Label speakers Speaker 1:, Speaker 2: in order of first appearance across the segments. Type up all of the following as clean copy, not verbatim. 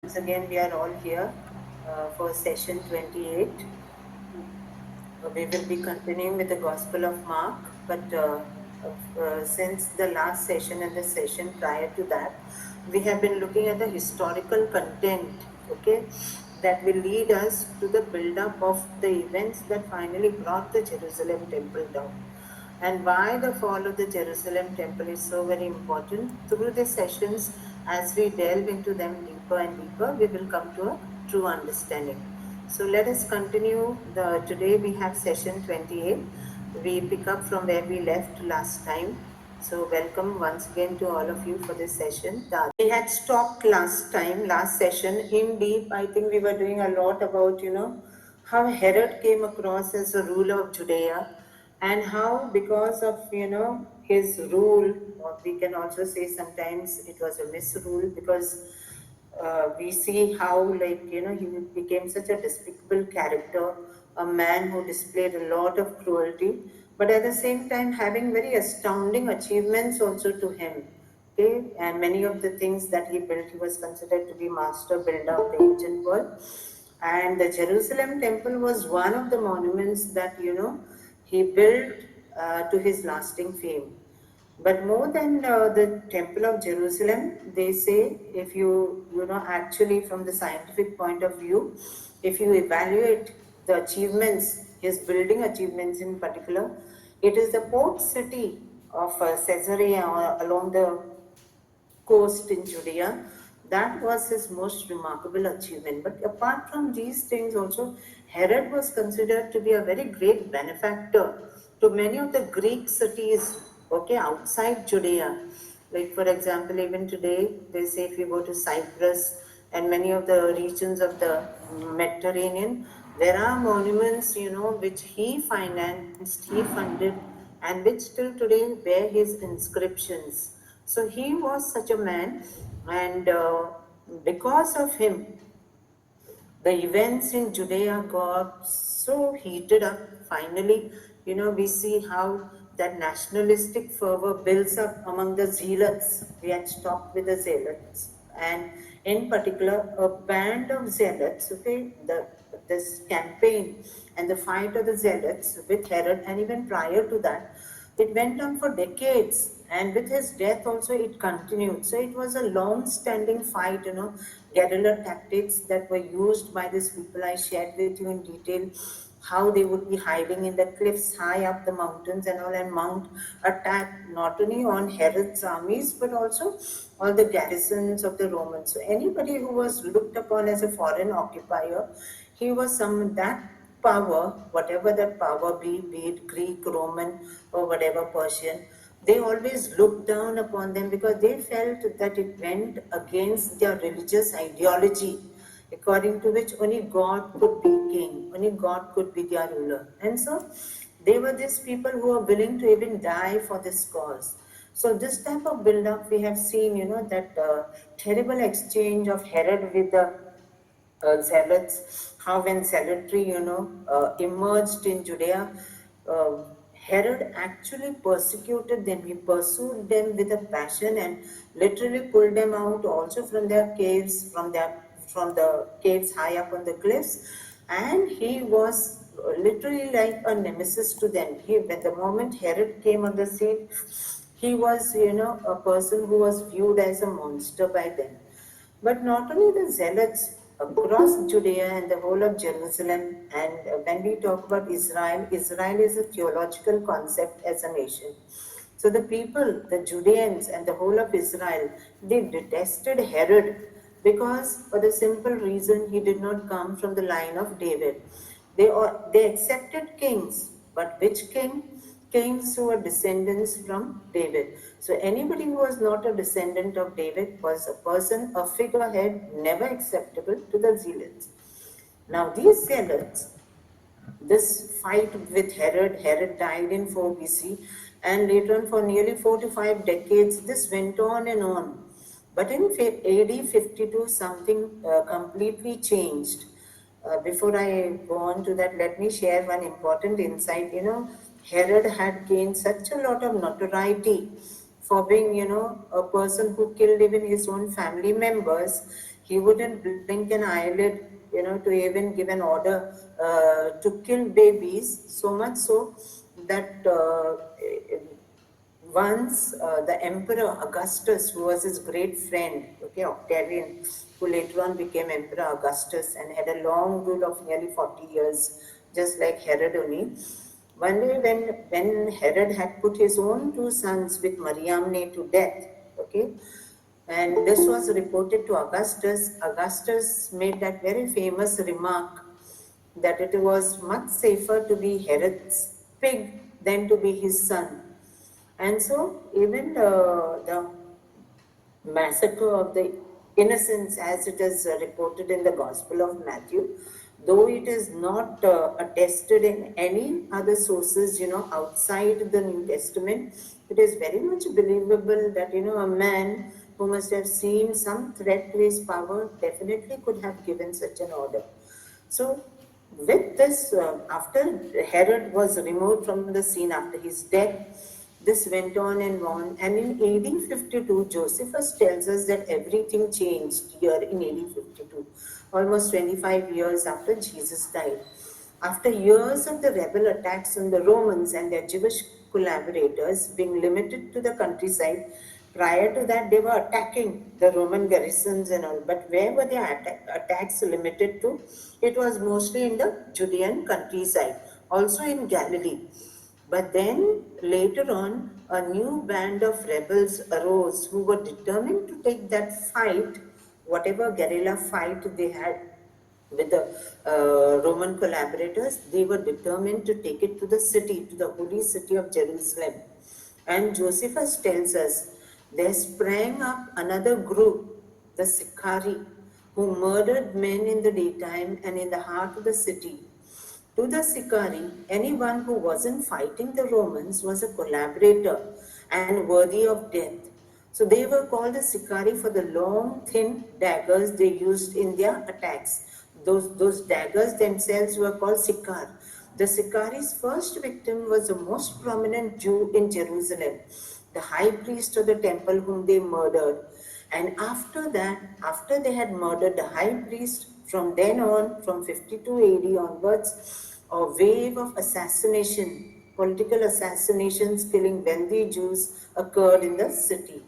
Speaker 1: Once again, we are all here for session 28. We will be continuing with the Gospel of Mark, but since the last session and the session prior to that, we have been looking at the historical content, okay, that will lead us to the build-up of the events that finally brought the Jerusalem temple down. And why the fall of the Jerusalem temple is so very important. Through the sessions, as we delve into them deeper and deeper, we will come to a true understanding. So let us continue. Today we have session 28. We pick up from where we left last time. So welcome once again to all of you for this session. We had stopped last session in deep. I think we were doing a lot about, how Herod came across as a ruler of Judea and how because of, his rule, or we can also say sometimes it was a misrule because we see how, like, he became such a despicable character, a man who displayed a lot of cruelty, but at the same time having very astounding achievements also to him. Okay, and many of the things that he built, he was considered to be master builder of the ancient world. And the Jerusalem temple was one of the monuments that, he built to his lasting fame. But more than the Temple of Jerusalem, they say, if actually from the scientific point of view, if you evaluate the achievements, his building achievements in particular, it is the port city of Caesarea along the coast in Judea. That was his most remarkable achievement. But apart from these things, also, Herod was considered to be a very great benefactor to many of the Greek cities, okay, outside Judea. Like, for example, even today, they say if you go to Cyprus and many of the regions of the Mediterranean, there are monuments, which he financed, he funded, and which still today bear his inscriptions. So he was such a man, and because of him, the events in Judea got so heated up. Finally, we see how that nationalistic fervor builds up among the zealots. We had stopped with the zealots, and in particular, a band of zealots. Okay, this campaign and the fight of the zealots with Herod, and even prior to that, it went on for decades, and with his death also it continued. So it was a long-standing fight, guerrilla tactics that were used by these people. I shared with you in detail how they would be hiding in the cliffs high up the mountains and all, and mount attack not only on Herod's armies but also all the garrisons of the Romans. So anybody who was looked upon as a foreign occupier, he was some that power, whatever that power be it Greek, Roman, or whatever Persian, they always looked down upon them because they felt that it went against their religious ideology, according to which only God could be king, only God could be their ruler. And so they were these people who were willing to even die for this cause. So this type of build-up we have seen, that terrible exchange of Herod with the zealots, how when zealotry, emerged in Judea, uh, Herod actually persecuted them. He pursued them with a passion and literally pulled them out also from their caves, from the caves high up on the cliffs, and he was literally like a nemesis to them. When the moment Herod came on the scene, he was, a person who was viewed as a monster by them. But not only the zealots across Judea and the whole of Jerusalem, and when we talk about Israel, Israel is a theological concept as a nation. So the people, the Judeans and the whole of Israel, they detested Herod because for the simple reason he did not come from the line of David. They accepted kings, but which king? Kings who were descendants from David. So anybody who was not a descendant of David was a person, a figurehead, never acceptable to the zealots. Now these zealots, this fight with Herod died in 4 BC, and later on for nearly 4 to 5 decades, this went on and on. But in AD 52, something completely changed. Before I go on to that, let me share one important insight. Herod had gained such a lot of notoriety for being, a person who killed even his own family members. He wouldn't blink an eyelid, to even give an order to kill babies, so much so that once the Emperor Augustus, who was his great friend, okay, Octavian, who later on became Emperor Augustus and had a long rule of nearly 40 years, just like Herod only. One day when Herod had put his own two sons with Mariamne to death, okay, and this was reported to Augustus, Augustus made that very famous remark that it was much safer to be Herod's pig than to be his son. And so, even the massacre of the innocents, as it is reported in the Gospel of Matthew, though it is not attested in any other sources, outside the New Testament, it is very much believable that, a man who must have seen some threat to his power definitely could have given such an order. So, with this, after Herod was removed from the scene after his death, this went on and on. And in AD 52, Josephus tells us that everything changed here in AD 52, almost 25 years after Jesus died. After years of the rebel attacks on the Romans and their Jewish collaborators being limited to the countryside, prior to that, they were attacking the Roman garrisons and all. But where were their attacks limited to? It was mostly in the Judean countryside, also in Galilee. But then later on, a new band of rebels arose who were determined to take that fight, whatever guerrilla fight they had with the Roman collaborators, they were determined to take it to the city, to the holy city of Jerusalem. And Josephus tells us there sprang up another group, the Sicarii, who murdered men in the daytime and in the heart of the city. To the Sicarii, anyone who wasn't fighting the Romans was a collaborator and worthy of death. So they were called the Sicarii for the long, thin daggers they used in their attacks. Those daggers themselves were called Sicar. The Sicari's first victim was the most prominent Jew in Jerusalem, the high priest of the temple whom they murdered. And after that, after they had murdered the high priest, from then on, from 52 AD onwards, a wave of assassination, political assassinations killing wealthy Jews occurred in the city.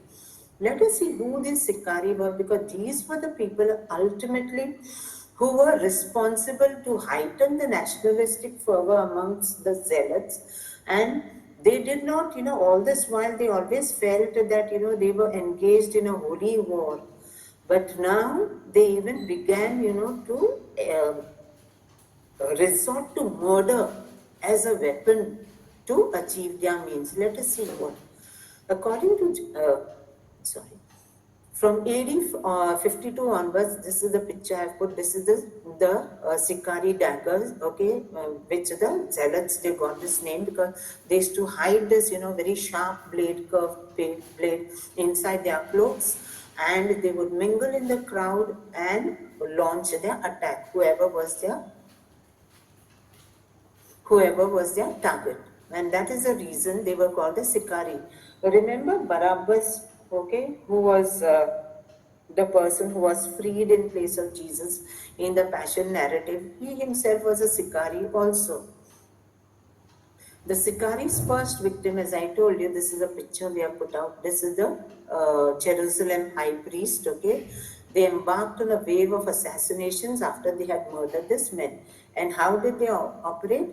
Speaker 1: Let us see who these Sicarii were, because these were the people ultimately who were responsible to heighten the nationalistic fervor amongst the zealots. And they did not, all this while they always felt that, they were engaged in a holy war. But now they even began, to resort to murder as a weapon to achieve their means. Let us see what. According to, sorry, from AD 52 onwards, this is the picture I've put. This is the Sicarii daggers, okay, which the zealots, they got this name because they used to hide this, very sharp blade, curved blade inside their clothes, and they would mingle in the crowd and launch their attack, whoever was their target. And that is the reason they were called the Sicarii. Remember Barabbas, okay, who was the person who was freed in place of Jesus in the Passion narrative. He himself was a Sicarii also. The Sicari's first victim, as I told you, this is a picture we have put out. This is the Jerusalem high priest, okay. They embarked on a wave of assassinations after they had murdered this man. And how did they operate?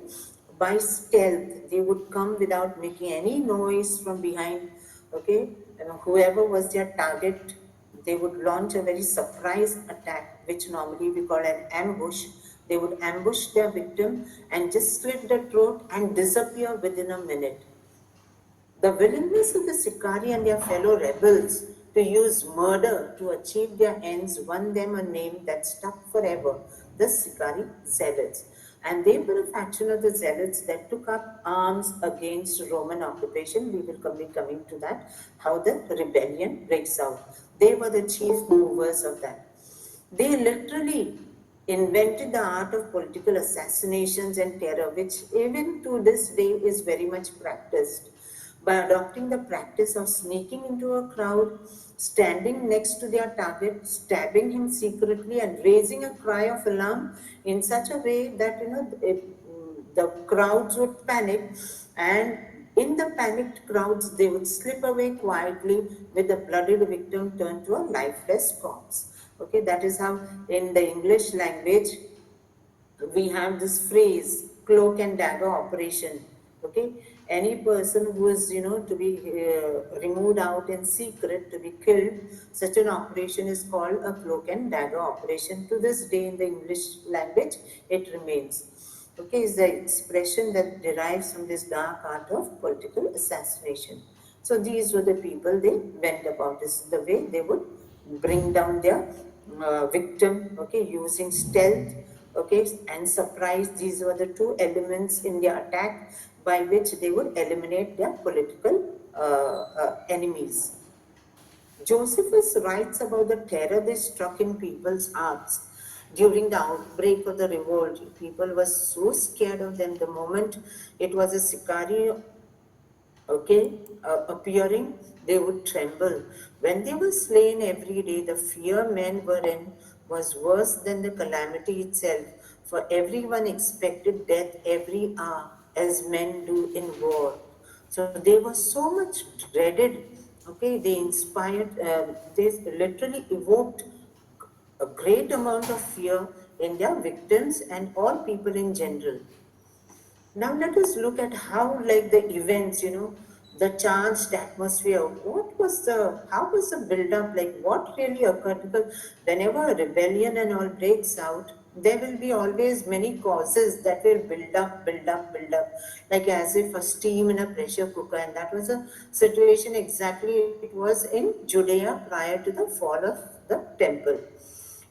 Speaker 1: By stealth. They would come without making any noise from behind, okay. And whoever was their target, they would launch a very surprise attack, which normally we call an ambush. They would ambush their victim and just slit the throat and disappear within a minute. The willingness of the Sicarii and their fellow rebels to use murder to achieve their ends won them a name that stuck forever, the Sicarii Zealots. And they were a faction of the Zealots that took up arms against Roman occupation. We will be coming to that, how the rebellion breaks out. They were the chief movers of that. They literally invented the art of political assassinations and terror, which even to this day is very much practiced. by adopting the practice of sneaking into a crowd, standing next to their target, stabbing him secretly, and raising a cry of alarm in such a way that the crowds would panic, and in the panicked crowds they would slip away quietly with the bloodied victim turned to a lifeless corpse. Okay, that is how in the English language we have this phrase cloak and dagger operation. Okay, any person who is to be removed out in secret to be killed, such an operation is called a cloak and dagger operation. To this day in the English language it remains. Okay, is the expression that derives from this dark art of political assassination. So these were the people they went about. This is the way they would bring down their victim, okay, using stealth, okay, and surprise. These were the two elements in their attack by which they would eliminate their political enemies. Josephus writes about the terror they struck in people's hearts during the outbreak of the revolt. People were so scared of them the moment it was a Sicario, okay, appearing, they would tremble. When they were slain every day, the fear men were in was worse than the calamity itself, for everyone expected death every hour, as men do in war. So they were so much dreaded. Okay, they inspired, they literally evoked a great amount of fear in their victims and all people in general. Now let us look at how, like the events, the charged atmosphere. How was the build-up? Like what really occurred? Because whenever a rebellion and all breaks out, there will be always many causes that will build up, like as if a steam in a pressure cooker. And that was a situation exactly it was in Judea prior to the fall of the temple.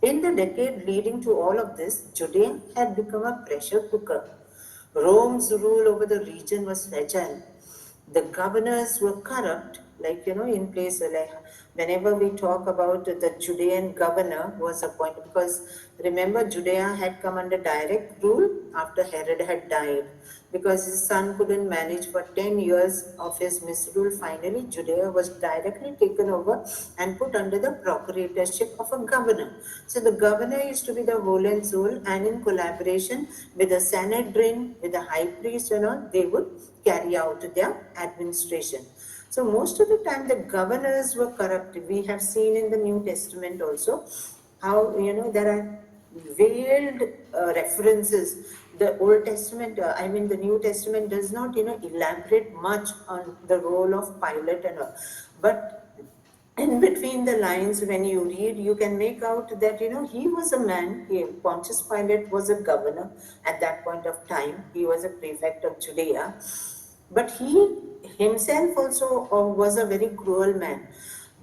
Speaker 1: In the decade leading to all of this, Judea had become a pressure cooker. Rome's rule over the region was fragile. The governors were corrupt, like, in place, like, whenever we talk about the Judean governor was appointed, because remember, Judea had come under direct rule after Herod had died, because his son couldn't manage for 10 years of his misrule. Finally, Judea was directly taken over and put under the procuratorship of a governor. So the governor used to be the whole and soul, and in collaboration with the Sanhedrin, with the high priest, they would carry out their administration. So most of the time the governors were corrupt. We have seen in the New Testament also how there are veiled references. The Old Testament, I mean the New Testament does not elaborate much on the role of Pilate and all, but in between the lines when you read you can make out that he was a man. Pontius Pilate was a governor at that point of time. He was a prefect of Judea, but he himself also was a very cruel man.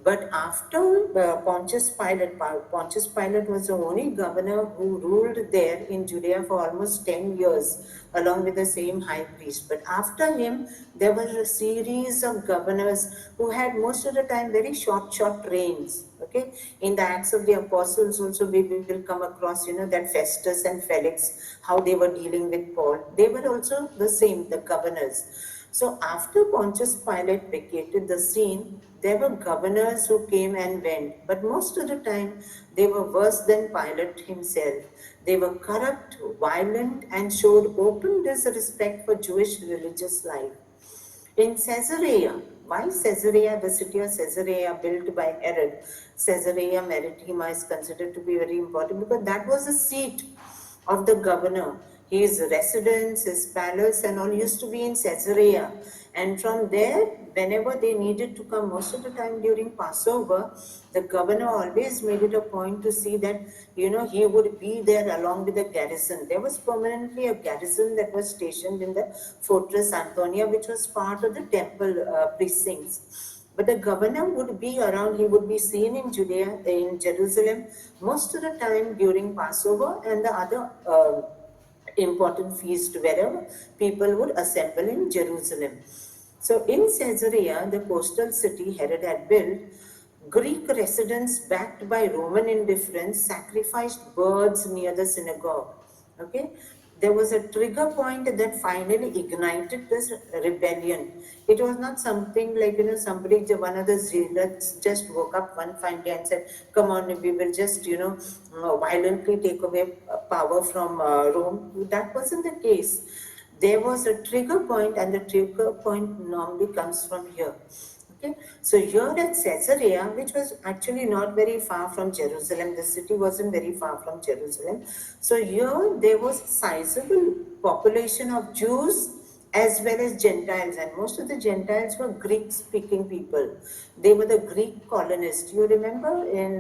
Speaker 1: But after Pontius Pilate was the only governor who ruled there in Judea for almost 10 years, along with the same high priest. But after him, there were a series of governors who had most of the time very short reigns. Okay, in the Acts of the Apostles also we will come across, that Festus and Felix, how they were dealing with Paul. They were also the same, the governors. So after Pontius Pilate vacated the scene, there were governors who came and went, but most of the time they were worse than Pilate himself. They were corrupt, violent, and showed open disrespect for Jewish religious life. In Caesarea, why Caesarea, the city of Caesarea built by Herod? Caesarea Maritima is considered to be very important because that was the seat of the governor. His residence, his palace, and all used to be in Caesarea. And from there, whenever they needed to come, most of the time during Passover, the governor always made it a point to see that, he would be there along with the garrison. There was permanently a garrison that was stationed in the Fortress Antonia, which was part of the temple precincts. But the governor would be around, he would be seen in Judea, in Jerusalem, most of the time during Passover and the other important feast wherever people would assemble in Jerusalem. So in Caesarea, the coastal city Herod had built, Greek residents backed by Roman indifference sacrificed birds near the synagogue. Okay, there was a trigger point that finally ignited this rebellion. It was not something like, somebody, one of the zealots just woke up one fine day and said, come on, we will just, violently take away power from Rome. That wasn't the case. There was a trigger point, and the trigger point normally comes from here. Okay, so here at Caesarea, which was actually not very far from Jerusalem, the city wasn't very far from Jerusalem. So here there was a sizable population of Jews as well as Gentiles, and most of the Gentiles were Greek-speaking people. They were the Greek colonists. You remember in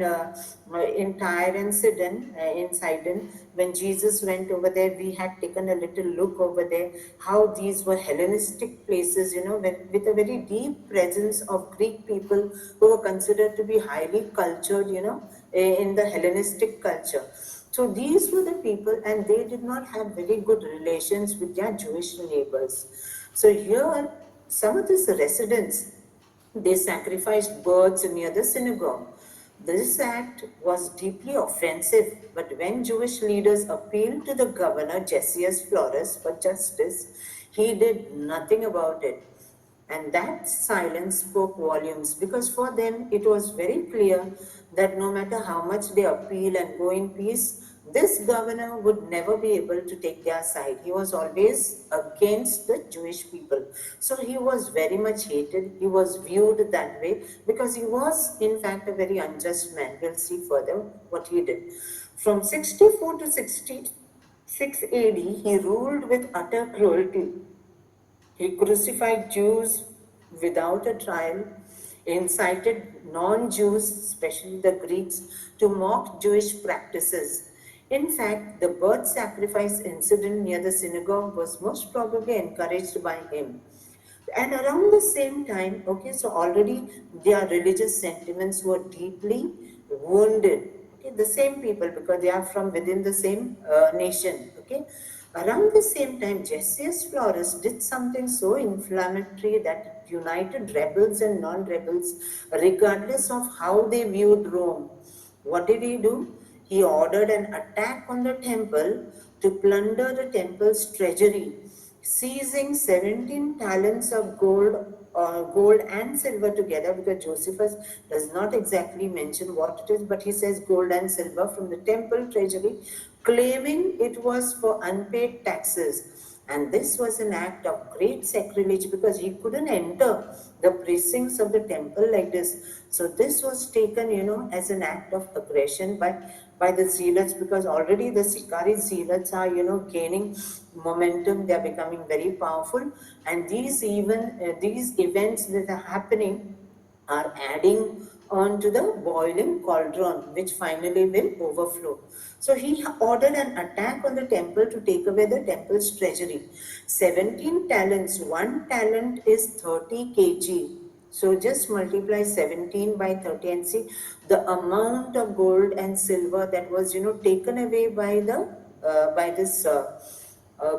Speaker 1: Tyre and Sidon, when Jesus went over there, we had taken a little look over there, how these were Hellenistic places, with a very deep presence of Greek people who were considered to be highly cultured, in the Hellenistic culture. So these were the people, and they did not have very good relations with their Jewish neighbors. So here, some of these residents, they sacrificed birds near the synagogue. This act was deeply offensive, but when Jewish leaders appealed to the governor, Gessius Florus, for justice, he did nothing about it. And that silence spoke volumes, because for them it was very clear that no matter how much they appeal and go in peace, this governor would never be able to take their side. He was always against the Jewish people. So he was very much hated. He was viewed that way because he was, in fact, a very unjust man. We'll see further what he did. From 64 to 66 AD, he ruled with utter cruelty. He crucified Jews without a trial, incited non-Jews, especially the Greeks, to mock Jewish practices. In fact, the bird sacrifice incident near the synagogue was most probably encouraged by him. And around the same time, okay, so already their religious sentiments were deeply wounded. Okay, the same people, because they are from within the same nation. Okay, around the same time, Gessius Florus did something so inflammatory that it united rebels and non-rebels, regardless of how they viewed Rome. What did he do? He ordered an attack on the temple to plunder the temple's treasury, seizing 17 talents of gold and silver together, because Josephus does not exactly mention what it is, but he says gold and silver from the temple treasury, claiming it was for unpaid taxes. And this was an act of great sacrilege, because he couldn't enter the precincts of the temple like this. So this was taken, as an act of aggression by the zealots, because already the Sikari zealots are, gaining momentum. They are becoming very powerful, and these events that are happening are adding on to the boiling cauldron, which finally will overflow. So he ordered an attack on the temple to take away the temple's treasury. 17 talents, one talent is 30 kg. So just multiply 17 by 30 and see the amount of gold and silver that was, taken away by this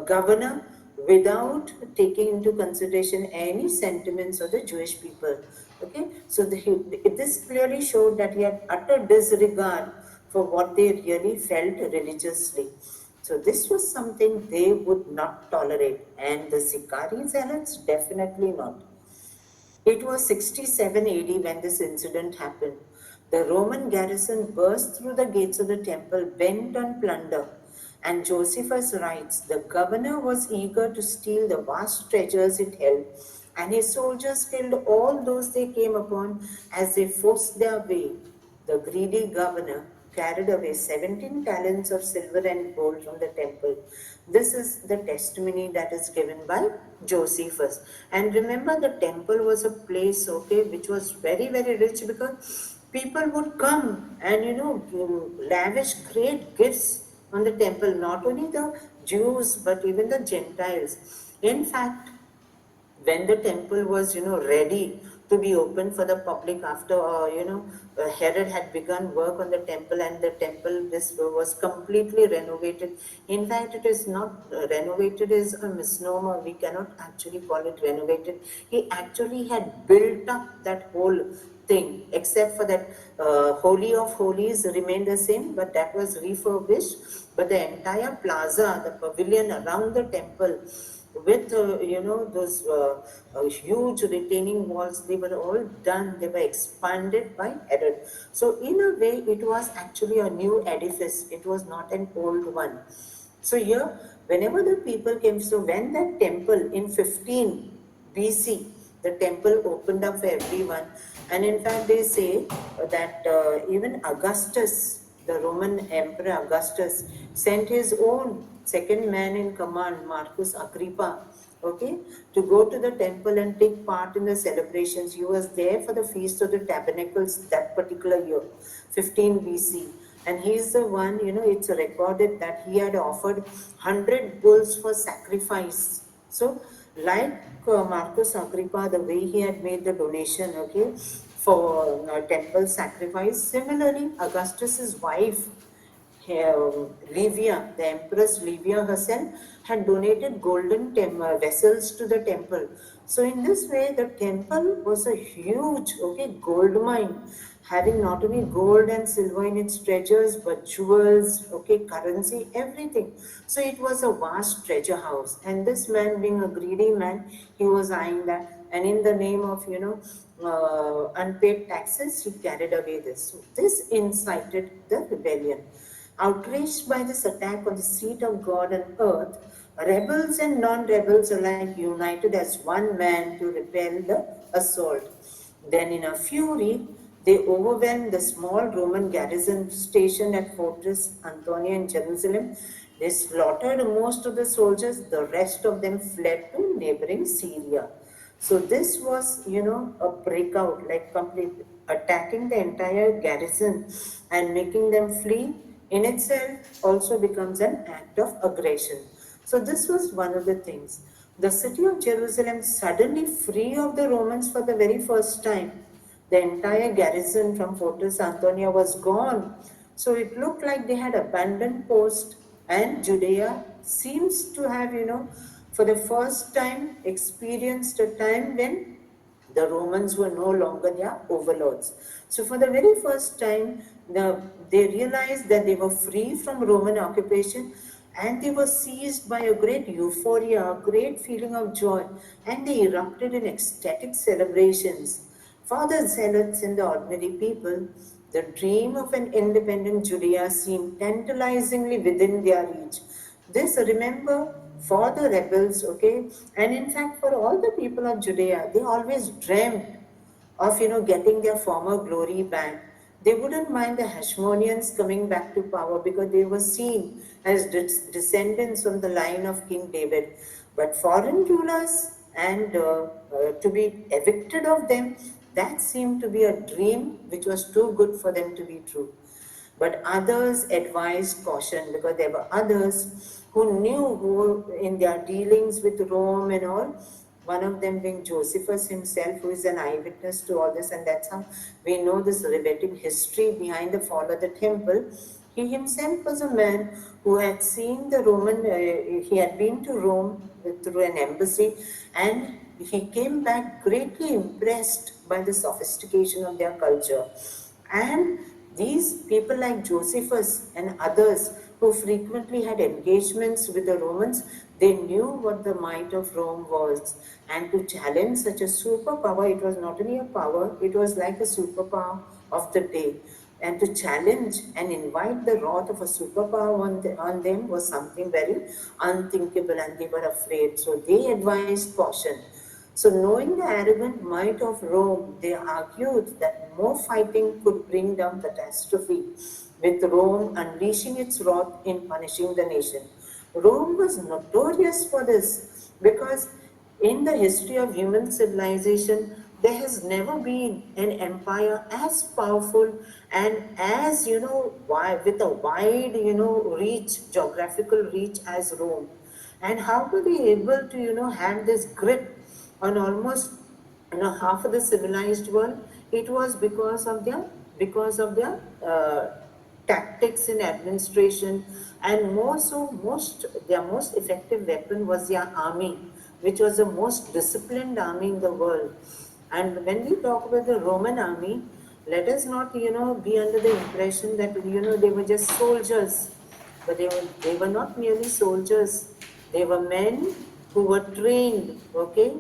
Speaker 1: governor, without taking into consideration any sentiments of the Jewish people. Okay, so this clearly showed that he had utter disregard for what they really felt religiously. So this was something they would not tolerate, and the Sikari zealots definitely not. It was 67 AD when this incident happened. The Roman garrison burst through the gates of the temple bent on plunder. And Josephus writes, the governor was eager to steal the vast treasures it held, and his soldiers killed all those they came upon as they forced their way. The greedy governor carried away 17 talents of silver and gold from the temple. This is the testimony that is given by Josephus. And remember, the temple was a place, okay, which was very, very rich, because people would come and, lavish great gifts on the temple, not only the Jews, but even the Gentiles. In fact, when the temple was, ready to be opened for the public after, Herod had begun work on the temple, and the temple, this was completely renovated. In fact, it is not renovated is a misnomer. We cannot actually call it renovated. He actually had built up that whole thing, except for that Holy of Holies remained the same, but that was refurbished. But the entire plaza, the pavilion around the temple, with those huge retaining walls, they were all done. They were expanded by Herod. So in a way, it was actually a new edifice. It was not an old one. So here, whenever the people came, so when that temple in 15 BC, the temple opened up for everyone, and in fact they say that even Augustus, the Roman Emperor Augustus, sent his own second man in command, Marcus Agrippa, okay, to go to the temple and take part in the celebrations. He was there for the Feast of the Tabernacles that particular year, 15 BC. And he's the one, it's recorded that he had offered 100 bulls for sacrifice. So, like Marcus Agrippa, the way he had made the donation, okay, for temple sacrifice, similarly, Augustus's wife, Livia, the Empress Livia herself, had donated golden vessels to the temple. So in this way, the temple was a huge, gold mine, having not only gold and silver in its treasures, but jewels, currency, everything. So it was a vast treasure house. And this man, being a greedy man, he was eyeing that. And in the name of, unpaid taxes, he carried away this. So this incited the rebellion. Outraged by this attack on the seat of God and earth, rebels and non-rebels alike united as one man to repel the assault. Then in a fury, they overwhelmed the small Roman garrison stationed at Fortress Antonia in Jerusalem. They slaughtered most of the soldiers, the rest of them fled to neighboring Syria. So this was, a breakout, like complete attacking the entire garrison and making them flee in itself also becomes an act of aggression. So this was one of the things. The city of Jerusalem suddenly free of the Romans for the very first time. The entire garrison from Fortress Antonia was gone. So it looked like they had abandoned post, and Judea seems to have, for the first time experienced a time when the Romans were no longer their overlords. So for the very first time, they realized that they were free from Roman occupation, and they were seized by a great euphoria, a great feeling of joy, and they erupted in ecstatic celebrations. For the zealots and the ordinary people, the dream of an independent Judea seemed tantalizingly within their reach. This, remember, for the rebels, and in fact for all the people of Judea, they always dreamt of, getting their former glory back. They wouldn't mind the Hashmoneans coming back to power because they were seen as descendants from the line of King David. But foreign rulers and to be evicted of them, that seemed to be a dream which was too good for them to be true. But others advised caution because there were others who knew who in their dealings with Rome and all, one of them being Josephus himself, who is an eyewitness to all this, and that's how we know this riveting history behind the fall of the temple. He himself was a man who had seen the Roman, he had been to Rome through an embassy, and he came back greatly impressed by the sophistication of their culture. And these people like Josephus and others who frequently had engagements with the Romans, they knew what the might of Rome was. And to challenge such a superpower, it was not only a power, it was like a superpower of the day. And to challenge and invite the wrath of a superpower on them was something very unthinkable, and they were afraid. So they advised caution. So, knowing the arrogant might of Rome, they argued that more fighting could bring down catastrophe, with Rome unleashing its wrath in punishing the nation. Rome was notorious for this because in the history of human civilization, there has never been an empire as powerful and as, with a wide, reach, geographical reach as Rome. And how to be able to, have this grip on almost, half of the civilized world? It was because of their tactics in administration, and more so, their most effective weapon was their army, which was the most disciplined army in the world. And when we talk about the Roman army, let us not, be under the impression that, they were just soldiers. But they were not merely soldiers. They were men who were trained, okay,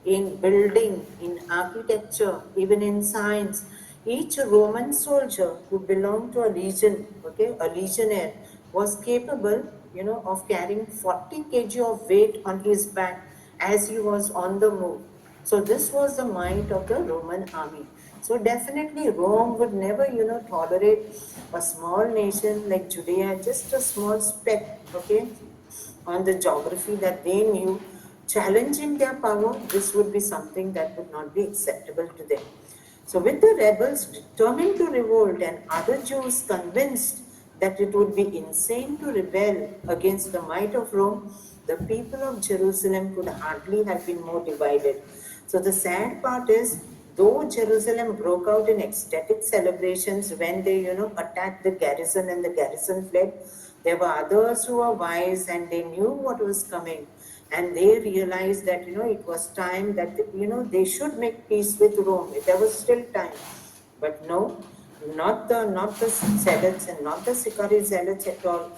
Speaker 1: in building, in architecture, even in science. Each Roman soldier who belonged to a legion, okay, a legionnaire, was capable, of carrying 40 kg of weight on his back as he was on the move. So this was the might of the Roman army. So definitely Rome would never, tolerate a small nation like Judea, just a small speck, okay, on the geography that they knew, challenging their power. This would be something that would not be acceptable to them. So with the rebels determined to revolt and other Jews convinced that it would be insane to rebel against the might of Rome, the people of Jerusalem could hardly have been more divided. So the sad part is, though Jerusalem broke out in ecstatic celebrations when they, attacked the garrison and the garrison fled, there were others who were wise and they knew what was coming. And they realized that, it was time that, they should make peace with Rome. There was still time. But no, not the zealots and not the Sicarii zealots at all.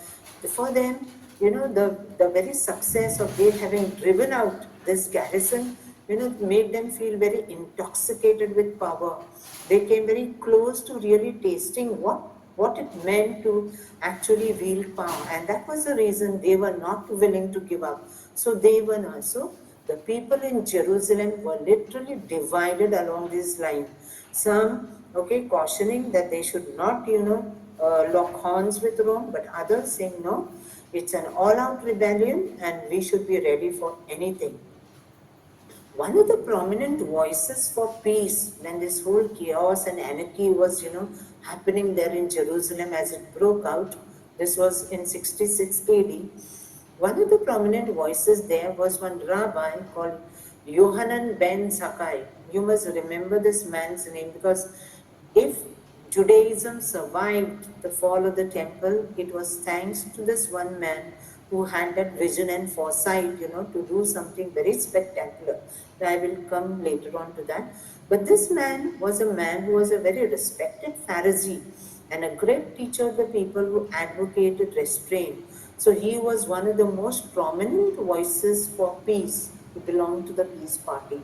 Speaker 1: For them, the very success of they having driven out this garrison, made them feel very intoxicated with power. They came very close to really tasting what it meant to actually wield power. And that was the reason they were not willing to give up. So they were not. So the people in Jerusalem were literally divided along this line. Some, okay, cautioning that they should not, lock horns with Rome, but others saying, no, it's an all-out rebellion and we should be ready for anything. One of the prominent voices for peace when this whole chaos and anarchy was, happening there in Jerusalem as it broke out, this was in 66 AD. One of the prominent voices there was one rabbi called Yohanan ben Zakkai. You must remember this man's name because if Judaism survived the fall of the temple, it was thanks to this one man who had that vision and foresight, to do something very spectacular. I will come later on to that. But this man was a man who was a very respected Pharisee and a great teacher of the people who advocated restraint. So he was one of the most prominent voices for peace who belonged to the peace party.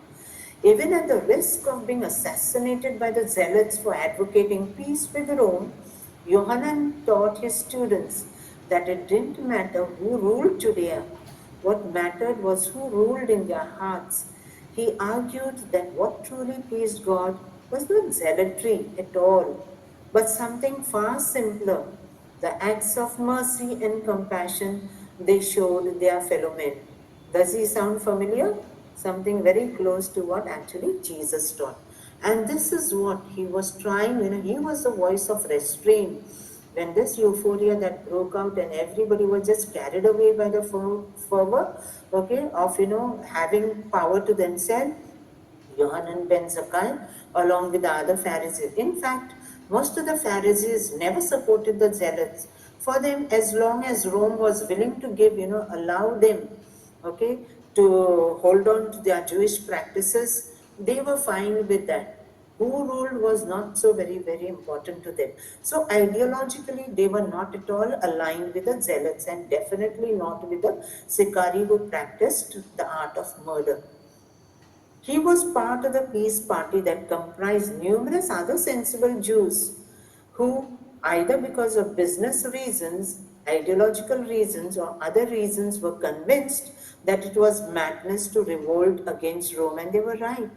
Speaker 1: Even at the risk of being assassinated by the zealots for advocating peace with Rome, Yohanan taught his students that it didn't matter who ruled Judea. What mattered was who ruled in their hearts. He argued that what truly pleased God was not zealotry at all, but something far simpler, the acts of mercy and compassion they showed their fellow men. Does he sound familiar? Something very close to what actually Jesus taught. And this is what he was trying, he was the voice of restraint. When this euphoria that broke out and everybody was just carried away by the fervor, okay, of, having power to themselves, Yohanan ben Zakkai, along with the other Pharisees. In fact, most of the Pharisees never supported the Zealots. For them, as long as Rome was willing to give, allow them, okay, to hold on to their Jewish practices, they were fine with that. Who ruled was not so very, very important to them. So ideologically, they were not at all aligned with the Zealots and definitely not with the Sicarii who practiced the art of murder. He was part of the peace party that comprised numerous other sensible Jews who, either because of business reasons, ideological reasons, or other reasons, were convinced that it was madness to revolt against Rome, and they were right,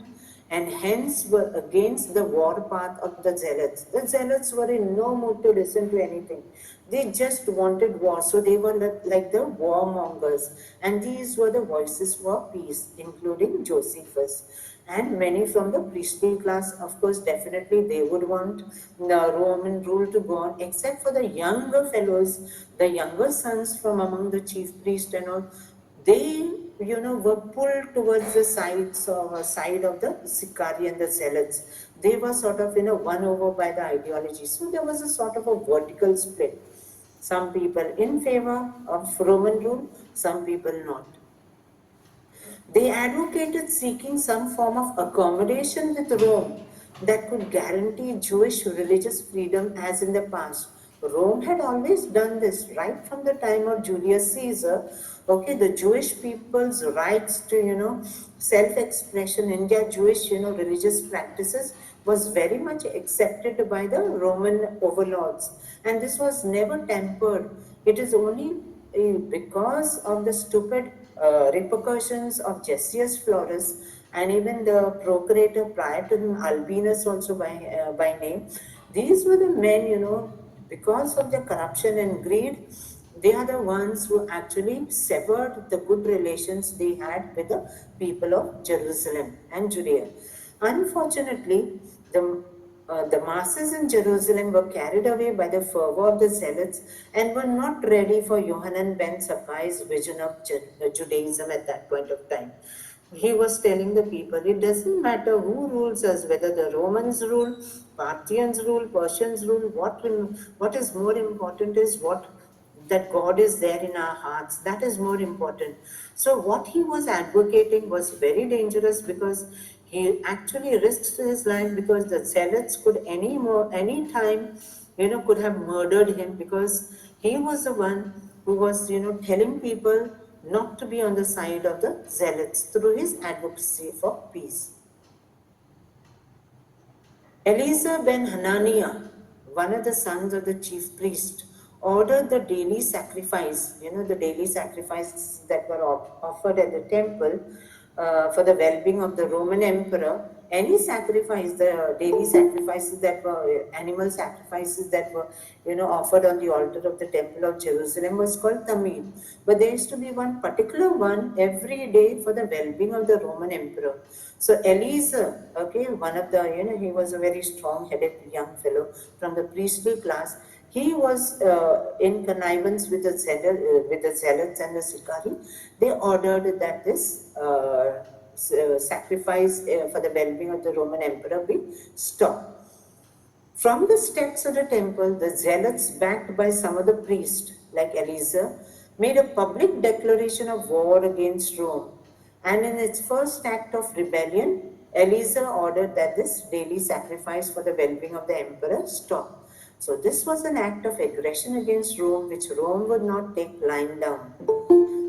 Speaker 1: and hence were against the war path of the Zealots. The Zealots were in no mood to listen to anything. They just wanted war, so they were like the warmongers. And these were the voices for peace, including Josephus. And many from the priestly class, of course, definitely they would want the Roman rule to go on, except for the younger fellows, the younger sons from among the chief priests and all. They, were pulled towards the side of the Sicarii and the Zealots. They were sort of, won over by the ideology. So there was a sort of a vertical split. Some people in favor of Roman rule, some people not. They advocated seeking some form of accommodation with Rome that could guarantee Jewish religious freedom as in the past. Rome had always done this right from the time of Julius Caesar. Okay, the Jewish people's rights to, self-expression in their Jewish, religious practices was very much accepted by the Roman overlords. And this was never tempered. It is only because of the stupid repercussions of Gessius Florus and even the procurator prior to him, Albinus also by name. These were the men, because of their corruption and greed, they are the ones who actually severed the good relations they had with the people of Jerusalem and Judea. Unfortunately, the masses in Jerusalem were carried away by the fervor of the zealots and were not ready for Yohanan ben Sakkai's vision of Judaism at that point of time. He was telling the people, it doesn't matter who rules us, whether the Romans rule, Parthians rule, Persians rule, what is more important is that God is there in our hearts. That is more important. So what he was advocating was very dangerous because he actually risked his life because the zealots could any time, could have murdered him because he was the one who was, telling people not to be on the side of the zealots through his advocacy for peace. Eleazar ben Hananiah, one of the sons of the chief priest, ordered the daily sacrifice, the daily sacrifices that were offered at the temple for the well-being of the Roman emperor. Any sacrifice, the daily sacrifices that were animal sacrifices that were, offered on the altar of the temple of Jerusalem was called tamid. But there used to be one particular one every day for the well-being of the Roman emperor. So Eleazar, okay, one of the, he was a very strong-headed young fellow from the priestly class. He was in connivance with the zealots and the Sicari. They ordered that this sacrifice for the well-being of the Roman emperor be stopped. From the steps of the temple, the zealots, backed by some of the priests, like Eleazar, made a public declaration of war against Rome. And in its first act of rebellion, Eleazar ordered that this daily sacrifice for the well-being of the emperor stop. So this was an act of aggression against Rome, which Rome would not take lying down.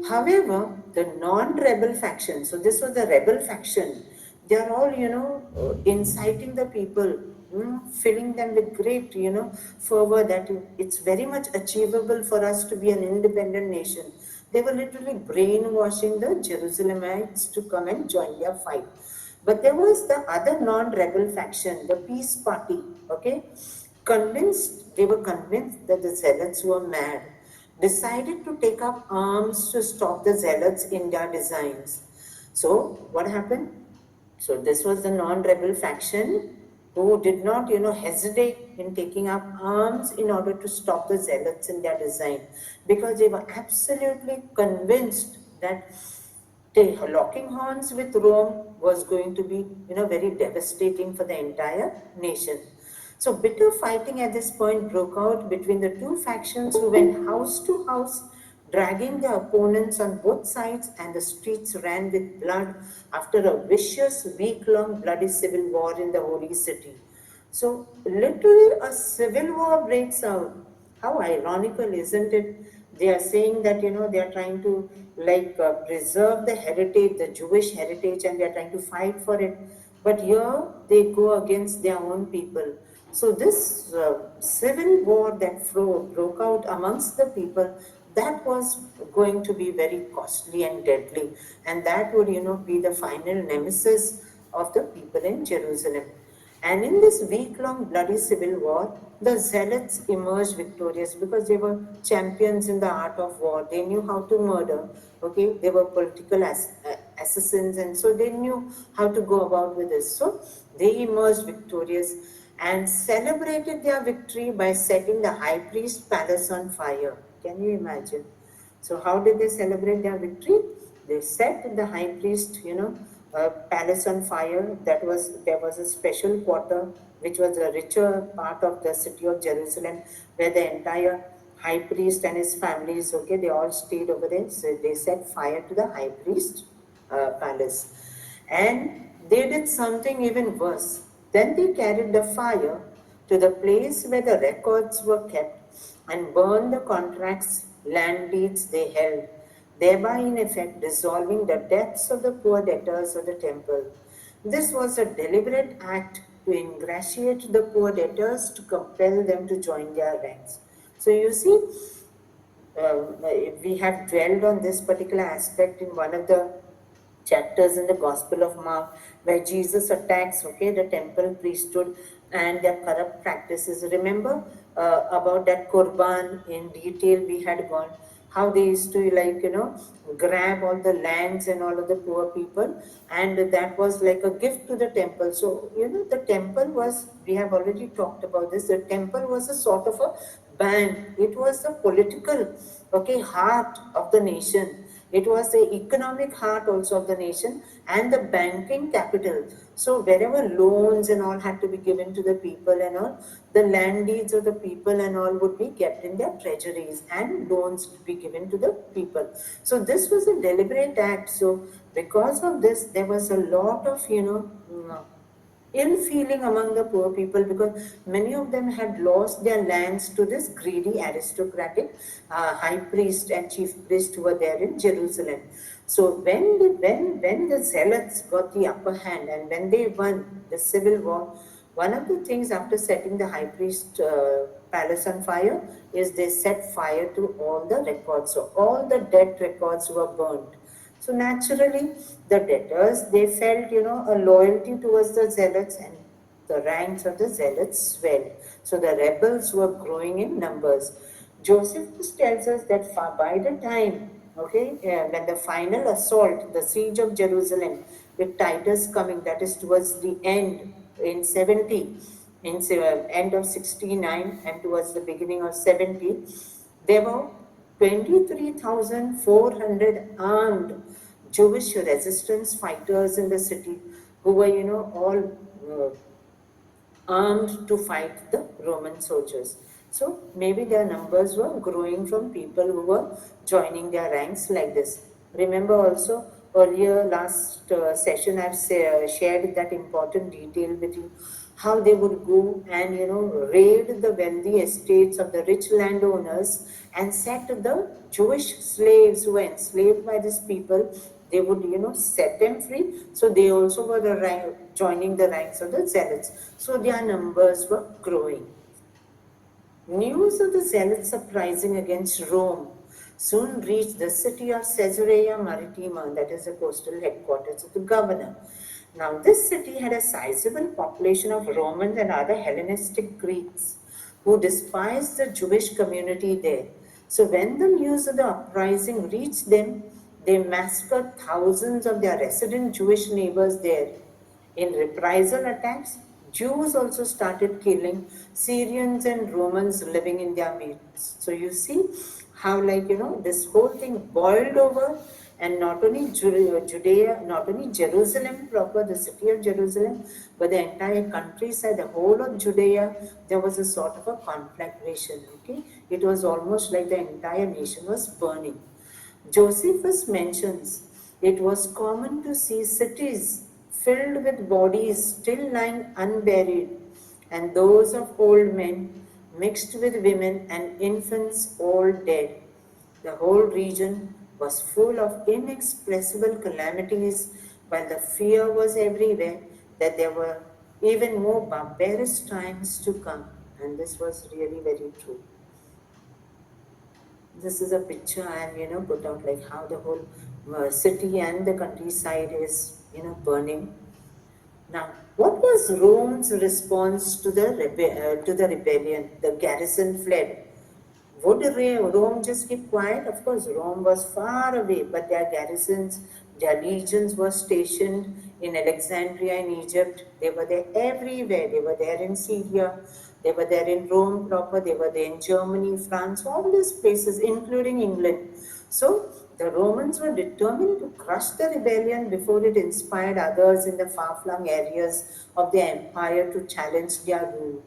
Speaker 1: However, the non-rebel faction, so this was the rebel faction, they are all, inciting the people, filling them with great, fervor that it's very much achievable for us to be an independent nation. They were literally brainwashing the Jerusalemites to come and join their fight. But there was the other non-rebel faction, the peace party, okay? They were convinced that the zealots were mad, decided to take up arms to stop the zealots in their designs. So what happened? So this was the non-rebel faction who did not, hesitate in taking up arms in order to stop the zealots in their design, because they were absolutely convinced that locking horns with Rome was going to be, very devastating for the entire nation. So bitter fighting at this point broke out between the two factions who went house to house, dragging their opponents on both sides, and the streets ran with blood after a vicious, week-long bloody civil war in the holy city. So literally a civil war breaks out. How ironical, isn't it? They are saying that, they are trying to preserve the heritage, the Jewish heritage, and they are trying to fight for it. But here they go against their own people. So this civil war that broke out amongst the people, that was going to be very costly and deadly. And that would, be the final nemesis of the people in Jerusalem. And in this week-long bloody civil war, the zealots emerged victorious because they were champions in the art of war. They knew how to murder. Okay, they were political assassins, and so they knew how to go about with this. So they emerged victorious and celebrated their victory by setting the high priest palace on fire. Can you imagine? So how did they celebrate their victory? They set the high priest, palace on fire. There was a special quarter which was a richer part of the city of Jerusalem, where the entire high priest and his families, okay, they all stayed over there. So they set fire to the high priest palace. And they did something even worse. Then they carried the fire to the place where the records were kept and burned the contracts, land deeds they held, thereby in effect dissolving the debts of the poor debtors of the temple. This was a deliberate act to ingratiate the poor debtors to compel them to join their ranks. So you see, we have dwelled on this particular aspect in one of the chapters in the Gospel of Mark, where Jesus attacks, okay, the temple priesthood and their corrupt practices. Remember about that Korban in detail we had gone, how they used to, like, grab all the lands and all of the poor people, and that was like a gift to the temple. So, the temple was, we have already talked about this, the temple was a sort of a bank. It was the political, okay, heart of the nation. It was the economic heart also of the nation and the banking capital. So wherever loans and all had to be given to the people and all, the land deeds of the people and all would be kept in their treasuries and loans would be given to the people. So this was a deliberate act. So because of this, there was a lot of, ill feeling among the poor people, because many of them had lost their lands to this greedy aristocratic high priest and chief priest who were there in Jerusalem. So when the zealots got the upper hand and when they won the civil war, one of the things after setting the high priest palace on fire is they set fire to all the records. So all the debt records were burned. So naturally, the debtors, they felt, a loyalty towards the zealots, and the ranks of the zealots swelled. So the rebels were growing in numbers. Josephus tells us that by the time, okay, when the final assault, the siege of Jerusalem, with Titus coming, that is towards the end in 70, in end of 69 and towards the beginning of 70, there were 23,400 armed Jewish resistance fighters in the city who were, all armed to fight the Roman soldiers. So maybe their numbers were growing from people who were joining their ranks like this. Remember also earlier last session I've shared that important detail with you, how they would go and raid the wealthy estates of the rich landowners and set the Jewish slaves who were enslaved by these people, they would set them free. So they also were joining the ranks of the zealots. So their numbers were growing. News of the zealots uprising against Rome soon reached the city of Caesarea Maritima, that is the coastal headquarters of the governor. Now, this city had a sizable population of Romans and other Hellenistic Greeks who despised the Jewish community there. So, when the news of the uprising reached them, they massacred thousands of their resident Jewish neighbors there. In reprisal attacks, Jews also started killing Syrians and Romans living in their midst. So you see how, like, this whole thing boiled over, and not only Judea, not only Jerusalem proper, the city of Jerusalem, but the entire countryside, the whole of Judea, there was a sort of a conflagration, okay? It was almost like the entire nation was burning. Josephus mentions it was common to see cities filled with bodies still lying unburied, and those of old men mixed with women and infants all dead. The whole region was full of inexpressible calamities, while the fear was everywhere that there were even more barbarous times to come. And this was really very true. This is a picture and put out, like how the whole city and the countryside is burning. Now, what was Rome's response to the rebellion? The garrison fled. Would Rome just keep quiet? Of course, Rome was far away, but their garrisons, their legions were stationed in Alexandria in Egypt. They were there everywhere. They were there in Syria. They were there in Rome proper. They were there in Germany, France, all these places, including England. So the Romans were determined to crush the rebellion before it inspired others in the far-flung areas of the empire to challenge their rule.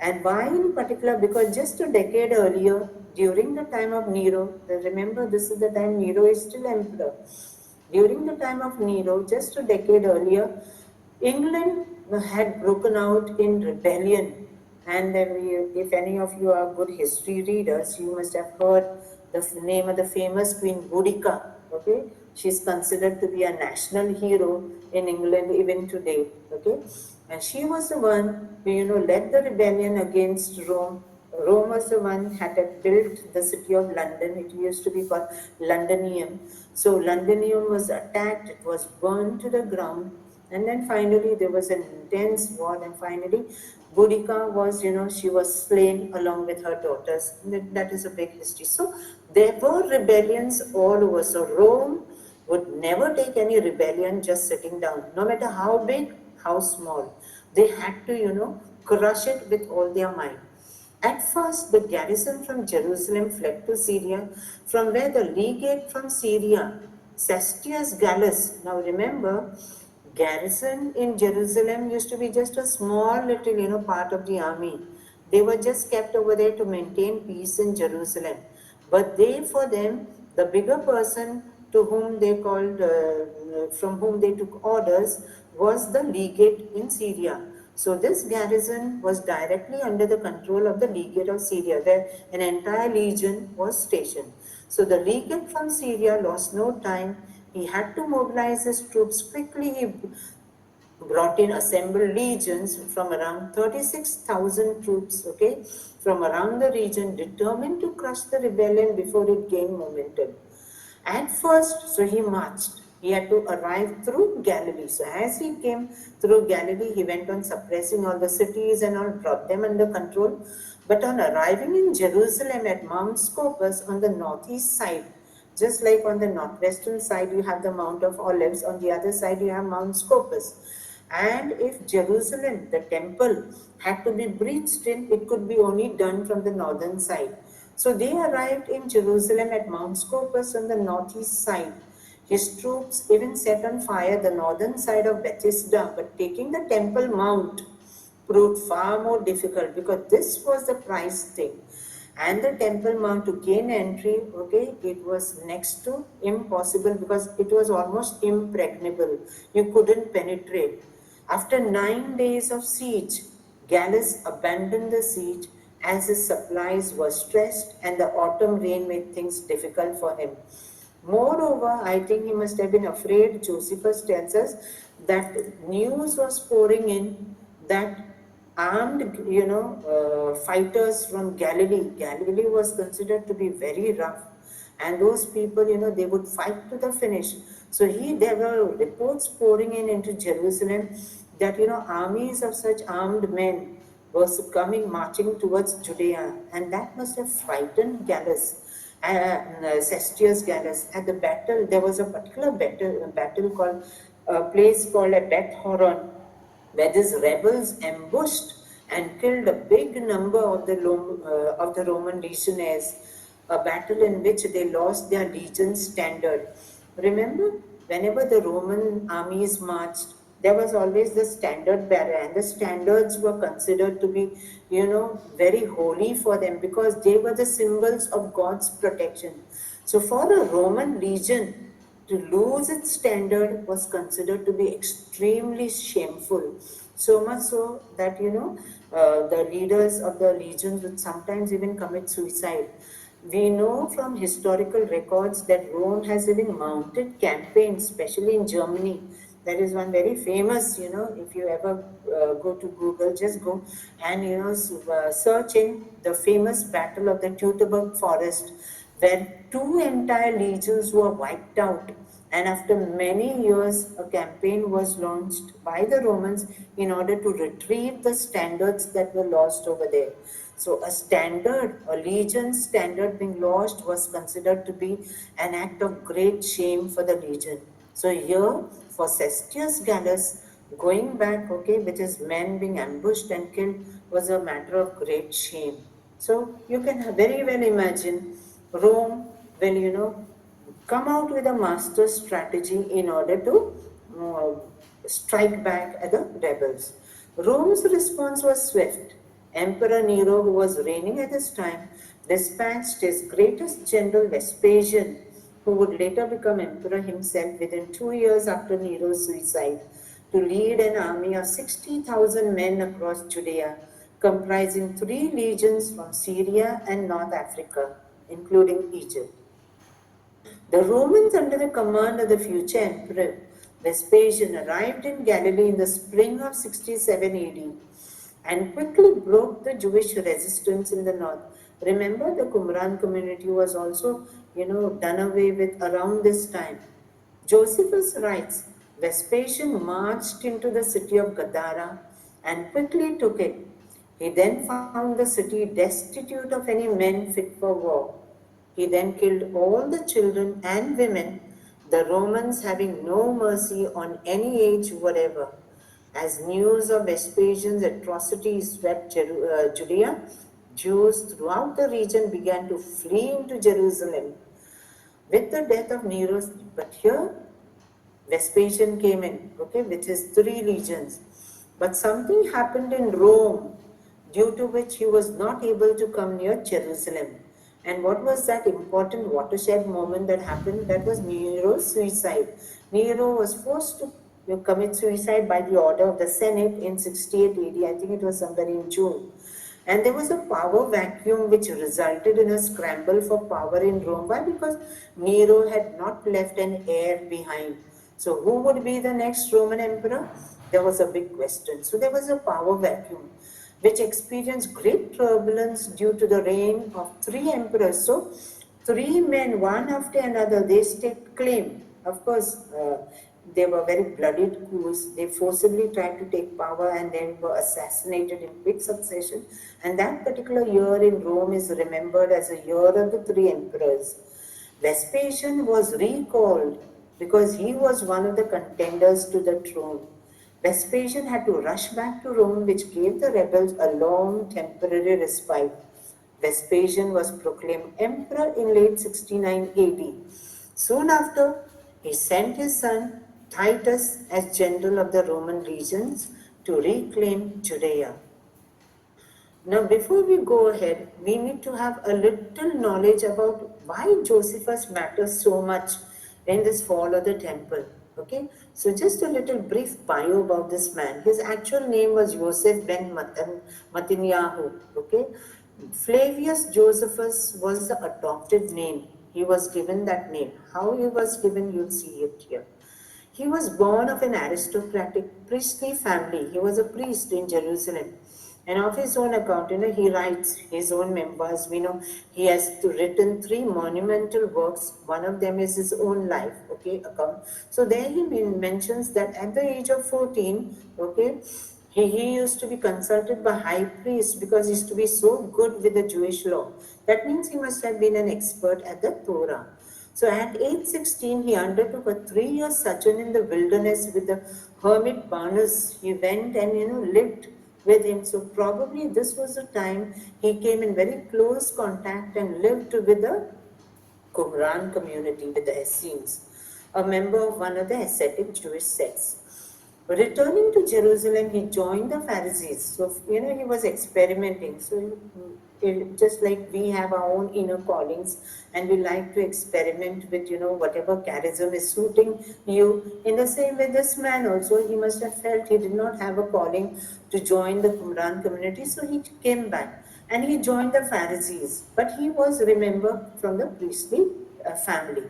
Speaker 1: And why in particular? Because just a decade earlier, during the time of Nero, remember this is the time Nero is still emperor. During the time of Nero, just a decade earlier, England had broken out in rebellion. And then if any of you are good history readers, you must have heard the name of the famous Queen Boudica. Okay, she's considered to be a national hero in England even today. Okay, and she was the one who led the rebellion against Rome. Rome was the one had built the city of London. It used to be called Londinium. So Londinium was attacked. It was burned to the ground. And then finally there was an intense war. And finally, Boudica was, she was slain along with her daughters. That is a big history. So there were rebellions all over. So Rome would never take any rebellion just sitting down, no matter how big, how small. They had to, crush it with all their might. At first, the garrison from Jerusalem fled to Syria, from where the legate from Syria, Cestius Gallus. Now remember, garrison in Jerusalem used to be just a small little, part of the army. They were just kept over there to maintain peace in Jerusalem. But for them, the bigger person to whom they called, from whom they took orders, was the legate in Syria. So this garrison was directly under the control of the legate of Syria, where an entire legion was stationed. So the legate from Syria lost no time. He had to mobilize his troops quickly. He brought in assembled legions from around 36,000 troops, okay, from around the region, determined to crush the rebellion before it gained momentum. At first, so he marched. He had to arrive through Galilee. So as he came through Galilee, he went on suppressing all the cities and all, brought them under control. But on arriving in Jerusalem at Mount Scopus on the northeast side, just like on the northwestern side, you have the Mount of Olives. On the other side, you have Mount Scopus. And if Jerusalem, the temple, had to be breached in, it could be only done from the northern side. So they arrived in Jerusalem at Mount Scopus on the northeast side. His troops even set on fire the northern side of Bethesda, but taking the Temple Mount proved far more difficult because this was the price thing. And the Temple Mount, to gain entry, okay, it was next to impossible because it was almost impregnable. You couldn't penetrate. After 9 days of siege, Gallus abandoned the siege as his supplies were stressed and the autumn rain made things difficult for him. Moreover, I think he must have been afraid. Josephus tells us that news was pouring in that armed, fighters from Galilee. Galilee was considered to be very rough, and those people, they would fight to the finish. So there were reports pouring in into Jerusalem that armies of such armed men was coming marching towards Judea, and that must have frightened Gallus. Cestius Gallus. At the battle, there was a particular battle called a place called a Beth Horon, where these rebels ambushed and killed a big number of the Roman legionaries. A battle in which they lost their legion standard. Remember, whenever the Roman armies marched, there was always the standard bearer, and the standards were considered to be, very holy for them because they were the symbols of God's protection. So for a Roman legion to lose its standard was considered to be extremely shameful. So much so that, the leaders of the legions would sometimes even commit suicide. We know from historical records that Rome has even mounted campaigns, especially in Germany. There is one very famous, if you ever go to Google, just go and, search in the famous Battle of the Teutoburg Forest, where two entire legions were wiped out. And after many years, a campaign was launched by the Romans in order to retrieve the standards that were lost over there. So a standard, a legion standard being lost was considered to be an act of great shame for the legion. So here, for Cestius Gallus, going back, okay, with his men being ambushed and killed was a matter of great shame. So you can very well imagine Rome will, come out with a master strategy in order to strike back at the rebels. Rome's response was swift. Emperor Nero, who was reigning at this time, dispatched his greatest general Vespasian who would later become emperor himself within 2 years after Nero's suicide, to lead an army of 60,000 men across Judea, comprising 3 legions from Syria and North Africa, including Egypt. The Romans, under the command of the future emperor Vespasian, arrived in Galilee in the spring of 67 AD and quickly broke the Jewish resistance in the north. Remember, the Qumran community was also, done away with around this time. Josephus writes, Vespasian marched into the city of Gadara and quickly took it. He then found the city destitute of any men fit for war. He then killed all the children and women, the Romans having no mercy on any age whatever. As news of Vespasian's atrocities swept Judea, Jews throughout the region began to flee into Jerusalem. With the death of Nero, but here Vespasian came in, okay, with his 3 legions. But something happened in Rome due to which he was not able to come near Jerusalem. And what was that important watershed moment that happened? That was Nero's suicide. Nero was forced to commit suicide by the order of the Senate in 68 AD. I think it was somewhere in June. And there was a power vacuum which resulted in a scramble for power in Rome. Why? Because Nero had not left an heir behind. So who would be the next Roman emperor? There was a big question. So there was a power vacuum which experienced great turbulence due to the reign of 3 emperors. So 3 men, one after another, they staked claim. Of course, they were very bloodied coups. They forcibly tried to take power and then were assassinated in quick succession. And that particular year in Rome is remembered as a year of the 3 emperors. Vespasian was recalled because he was one of the contenders to the throne. Vespasian had to rush back to Rome, which gave the rebels a long temporary respite. Vespasian was proclaimed emperor in late 69 AD. Soon after, he sent his son Titus as general of the Roman legions to reclaim Judea. Now, before we go ahead, we need to have a little knowledge about why Josephus matters so much in this fall of the temple. Okay, so just a little brief bio about this man. His actual name was Joseph ben Matinyahu. Okay, Flavius Josephus was the adopted name. He was given that name. How he was given, you'll see it here. He was born of an aristocratic priestly family. He was a priest in Jerusalem. And of his own account, he writes his own memoirs. We know he has written 3 monumental works. One of them is his own life, account. So there he mentions that at the age of 14, he used to be consulted by high priests because he used to be so good with the Jewish law. That means he must have been an expert at the Torah. So at age 16, he undertook a 3-year sojourn in the wilderness with the hermit Barnus. He went and lived with him. So probably this was the time he came in very close contact and lived with the Qumran community, with the Essenes, a member of one of the ascetic Jewish sects. Returning to Jerusalem, he joined the Pharisees. So, he was experimenting. So, just like we have our own inner callings and we like to experiment with, whatever charism is suiting you. In the same way, this man also, he must have felt he did not have a calling to join the Qumran community. So, he came back and he joined the Pharisees. But he was, remember, from the priestly family.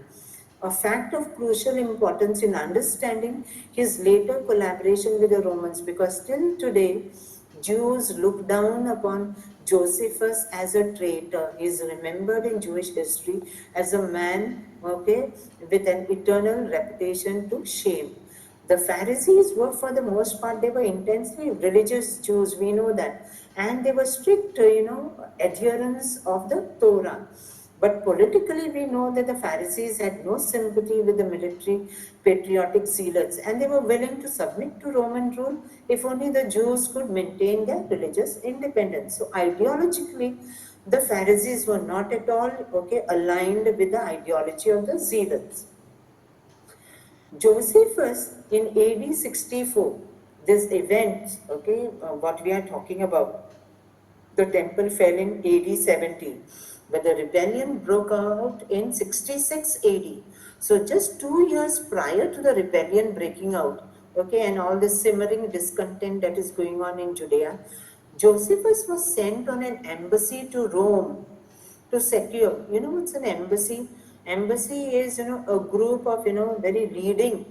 Speaker 1: A fact of crucial importance in understanding his later collaboration with the Romans, because still today, Jews look down upon Josephus as a traitor. He is remembered in Jewish history as a man, with an eternal reputation to shame. The Pharisees were, for the most part, they were intensely religious Jews, we know that. And they were strict, adherents of the Torah. But politically, we know that the Pharisees had no sympathy with the military patriotic zealots, and they were willing to submit to Roman rule if only the Jews could maintain their religious independence. So ideologically, the Pharisees were not at all aligned with the ideology of the zealots. Josephus in AD 64, this event, what we are talking about, the temple fell in AD 70. but the rebellion broke out in 66 AD. So just 2 years prior to the rebellion breaking out, okay, and all the simmering discontent that is going on in Judea, Josephus was sent on an embassy to Rome to secure. You know what's an embassy? Embassy is, a group of, very leading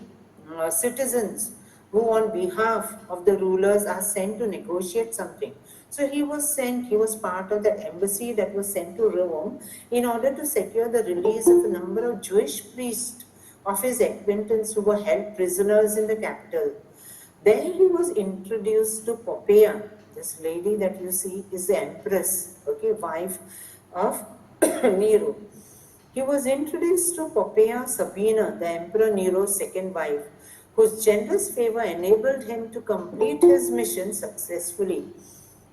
Speaker 1: citizens who on behalf of the rulers are sent to negotiate something. So he was part of the embassy that was sent to Rome in order to secure the release of a number of Jewish priests of his acquaintance who were held prisoners in the capital. There he was introduced to Poppaea. This lady that you see is the empress, okay, wife of Nero. He was introduced to Poppaea Sabina, the Emperor Nero's second wife, whose generous favor enabled him to complete his mission successfully.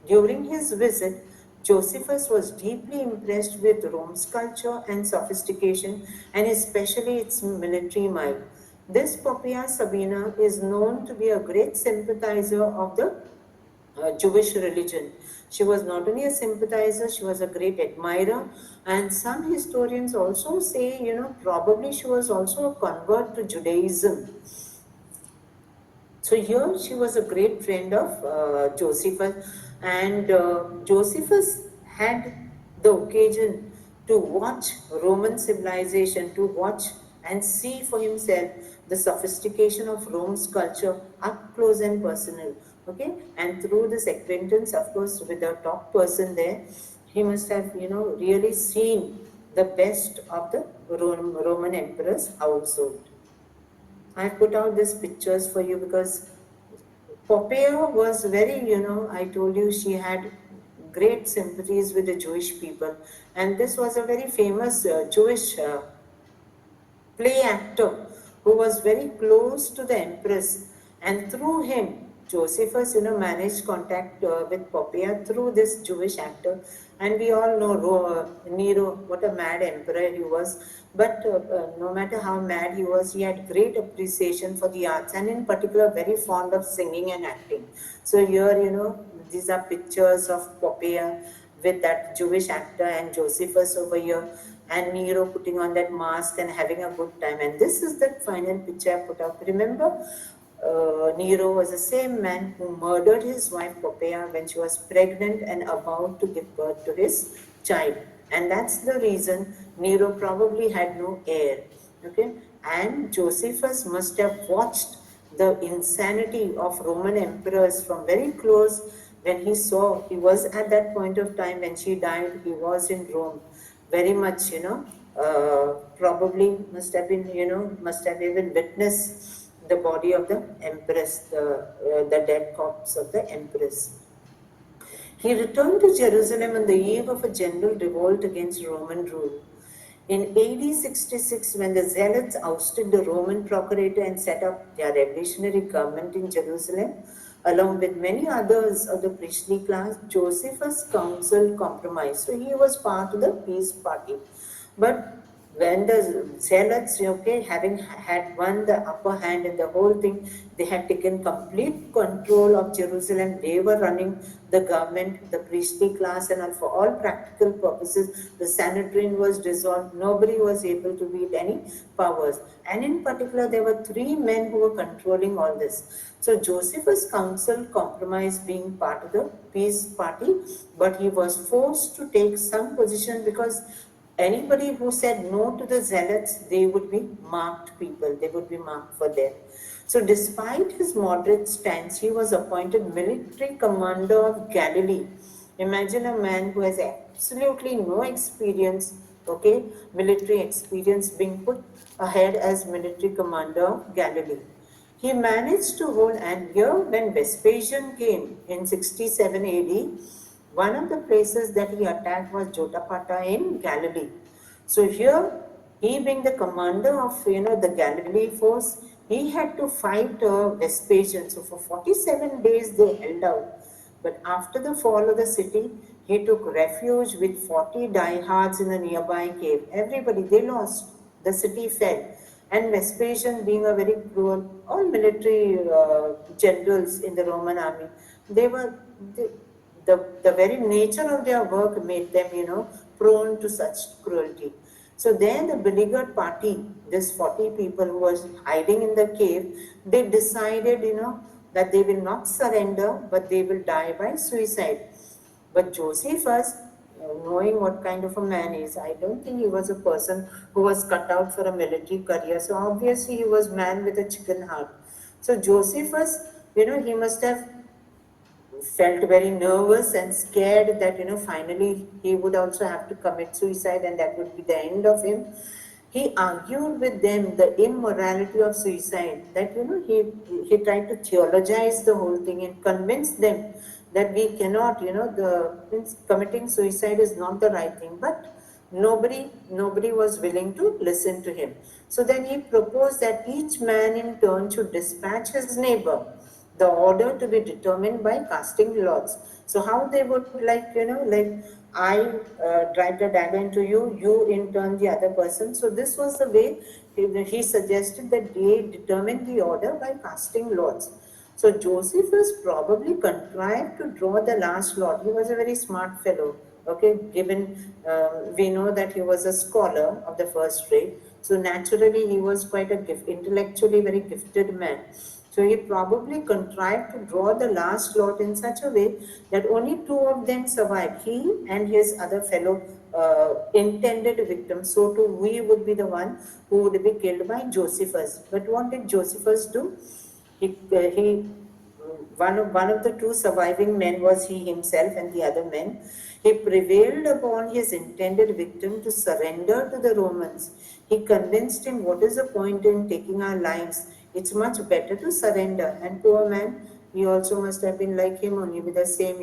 Speaker 1: During his visit, Josephus was deeply impressed with Rome's culture and sophistication, and especially its military might. This Poppaea Sabina is known to be a great sympathizer of the Jewish religion. She was not only a sympathizer, she was a great admirer, and some historians also say, probably she was also a convert to Judaism. So here she was a great friend of Josephus, and Josephus had the occasion to watch Roman civilization, to watch and see for himself the sophistication of Rome's culture up close and personal. Okay, and through this acquaintance, of course, with the top person there, he must have, really seen the best of the Roman emperor's household. I put out these pictures for you because Poppaea was very, I told you she had great sympathies with the Jewish people. And this was a very famous Jewish play actor who was very close to the empress. And through him, Josephus, managed contact with Poppaea through this Jewish actor. And we all know Nero, what a mad emperor he was. But no matter how mad he was, he had great appreciation for the arts, and in particular, very fond of singing and acting. So here, these are pictures of Poppaea with that Jewish actor and Josephus over here, and Nero putting on that mask and having a good time. And this is the final picture I put up. Remember, Nero was the same man who murdered his wife Poppaea when she was pregnant and about to give birth to his child. And that's the reason Nero probably had no heir. Okay? And Josephus must have watched the insanity of Roman emperors from very close when he saw, he was at that point of time when she died, he was in Rome. Very much, probably must have been, must have even witnessed the body of the empress, the dead corpse of the empress. He returned to Jerusalem on the eve of a general revolt against Roman rule. In AD 66, when the Zealots ousted the Roman procurator and set up their revolutionary government in Jerusalem, along with many others of the priestly class, Josephus counseled compromise. So he was part of the peace party. But when the Zealots, having had won the upper hand in the whole thing, they had taken complete control of Jerusalem. They were running the government, the priestly class, and for all practical purposes, the Sanhedrin was dissolved. Nobody was able to wield any powers. And in particular, there were three men who were controlling all this. So Josephus counseled compromise being part of the peace party, but he was forced to take some position because anybody who said no to the Zealots, they would be marked people, they would be marked for death. So despite his moderate stance, he was appointed military commander of Galilee. Imagine a man who has absolutely no experience, military experience, being put ahead as military commander of Galilee. He managed to hold, and here when Vespasian came in 67 AD, one of the places that he attacked was Jotapata in Galilee. So here, he being the commander of the Galilee force, he had to fight Vespasian. So for 47 days they held out. But after the fall of the city, he took refuge with 40 diehards in a nearby cave. Everybody, they lost. The city fell. And Vespasian, being a very cruel, all military generals in the Roman army, they were the very nature of their work made them, prone to such cruelty. So then the beleaguered party, this 40 people who was hiding in the cave, they decided, that they will not surrender, but they will die by suicide. But Josephus, knowing what kind of a man he is, I don't think he was a person who was cut out for a military career. So obviously he was man with a chicken heart. So Josephus, he must have felt very nervous and scared that finally he would also have to commit suicide and that would be the end of him. He argued with them the immorality of suicide, that he tried to theologize the whole thing and convince them that we cannot, the committing suicide is not the right thing. But nobody was willing to listen to him. So then he proposed that each man in turn should dispatch his neighbor, the order to be determined by casting lots. So how they would, like I drive the dagger into you, you in turn the other person. So this was the way he suggested that they determine the order by casting lots. So Josephus probably contrived to draw the last lot. He was a very smart fellow. Okay, given we know that he was a scholar of the first rate. So naturally he was quite a intellectually very gifted man. So he probably contrived to draw the last lot in such a way that only two of them survived, he and his other fellow intended victim. So too we would be the one who would be killed by Josephus. But what did Josephus do? One of the two surviving men was he himself, and the other men. He prevailed upon his intended victim to surrender to the Romans. He convinced him, what is the point in taking our lives? It's much better to surrender. And poor man, he also must have been like him, only with the same,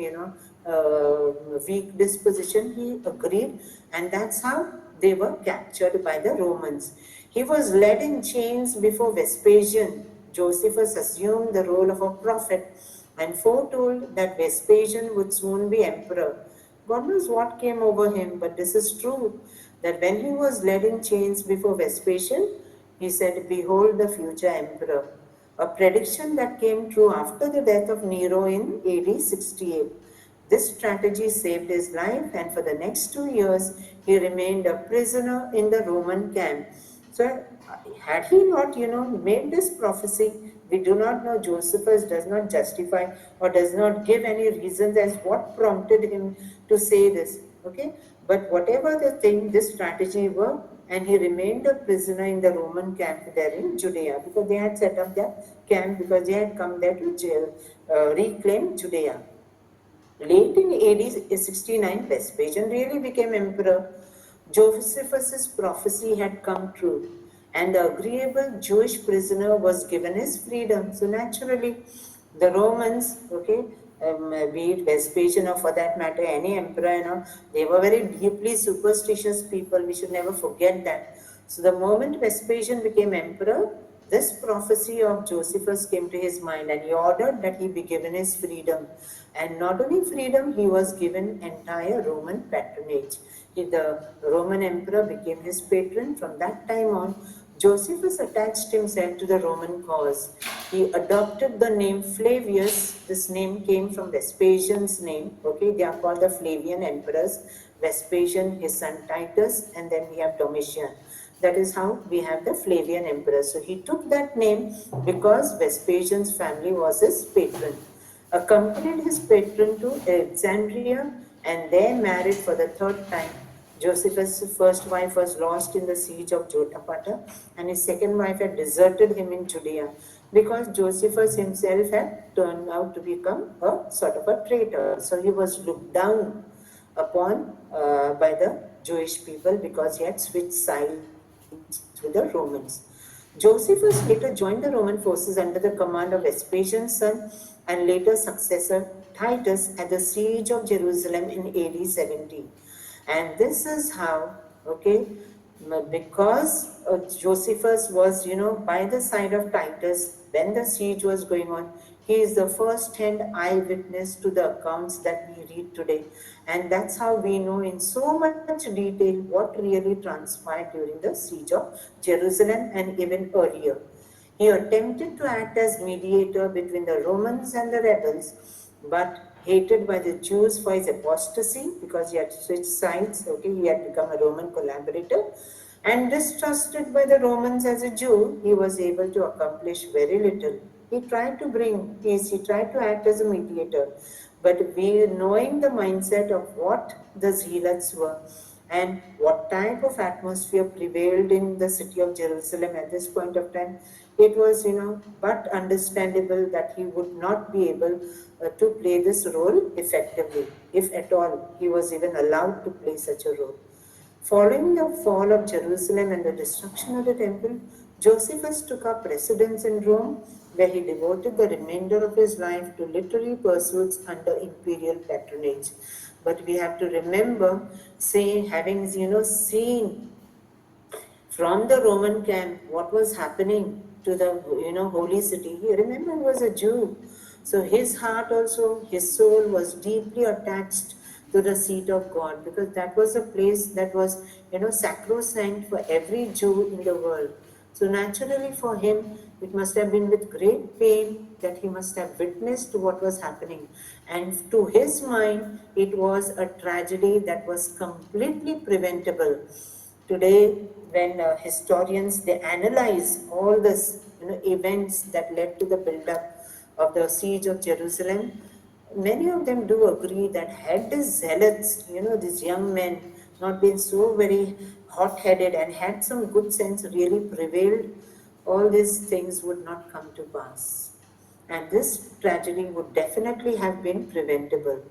Speaker 1: weak disposition. He agreed, and that's how they were captured by the Romans. He was led in chains before Vespasian. Josephus assumed the role of a prophet and foretold that Vespasian would soon be emperor. God knows what came over him, but this is true, that when he was led in chains before Vespasian, he said, behold the future emperor. A prediction that came true after the death of Nero in AD 68. This strategy saved his life, and for the next 2 years, he remained a prisoner in the Roman camp. So, had he not, made this prophecy, we do not know. Josephus does not justify or does not give any reasons as what prompted him to say this. Okay, but whatever the thing, this strategy worked, and he remained a prisoner in the Roman camp there in Judea, because they had set up their camp because they had come there to reclaim Judea. Late in AD 69, Vespasian really became emperor. Josephus's prophecy had come true, and the agreeable Jewish prisoner was given his freedom. So naturally, the Romans, be it Vespasian or for that matter any emperor, they were very deeply superstitious people. We should never forget that. So the moment Vespasian became emperor, this prophecy of Josephus came to his mind, and he ordered that he be given his freedom. And not only freedom, he was given entire Roman patronage. The Roman emperor became his patron. From that time on, Josephus attached himself to the Roman cause. He adopted the name Flavius. This name came from Vespasian's name. They are called the Flavian emperors. Vespasian, his son Titus, and then we have Domitian. That is how we have the Flavian emperor. So he took that name because Vespasian's family was his patron. Accompanied his patron to Alexandria, and there married for the third time. Josephus' first wife was lost in the siege of Jotapata, and his second wife had deserted him in Judea because Josephus himself had turned out to become a sort of a traitor. So he was looked down upon by the Jewish people because he had switched sides with the Romans. Josephus later joined the Roman forces under the command of Vespasian's son and later successor Titus at the siege of Jerusalem in AD 70. And this is how, because Josephus was, by the side of Titus when the siege was going on, he is the first-hand eyewitness to the accounts that we read today. And that's how we know in so much detail what really transpired during the siege of Jerusalem and even earlier. He attempted to act as mediator between the Romans and the rebels, but hated by the Jews for his apostasy because he had switched sides, okay, he had become a Roman collaborator, and distrusted by the Romans as a Jew, he was able to accomplish very little. He tried to bring peace, he tried to act as a mediator, but we, knowing the mindset of what the zealots were and what type of atmosphere prevailed in the city of Jerusalem at this point of time, it was, but understandable that he would not be able to play this role effectively, if at all he was even allowed to play such a role. Following the fall of Jerusalem and the destruction of the temple, Josephus took up residence in Rome, where he devoted the remainder of his life to literary pursuits under imperial patronage. But we have to remember, having seen from the Roman camp what was happening to the holy city. He, remember, he was a Jew, so his heart also, his soul was deeply attached to the seat of God, because that was a place that was sacrosanct for every Jew in the world. So naturally for him, it must have been with great pain that he must have witnessed what was happening. And to his mind, it was a tragedy that was completely preventable. Today, when historians, they analyze all this events that led to the build-up of the siege of Jerusalem, many of them do agree that had these zealots, these young men, not been so very hot-headed and had some good sense really prevailed, all these things would not come to pass. And this tragedy would definitely have been preventable.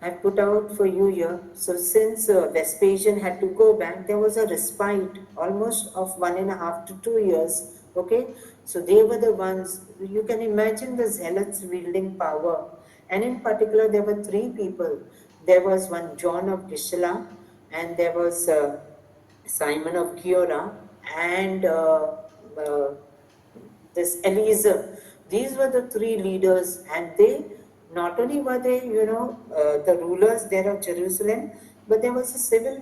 Speaker 1: I've put out for you here. So since Vespasian had to go back, there was a respite almost of 1.5 to 2 years. Okay, so they were the ones, you can imagine the zealots wielding power. And in particular, there were three people. There was one John of Gisela, and there was Simon of Giora, and uh, this Eliezer. These were the three leaders, and they not only were they, the rulers there of Jerusalem, but there was a civil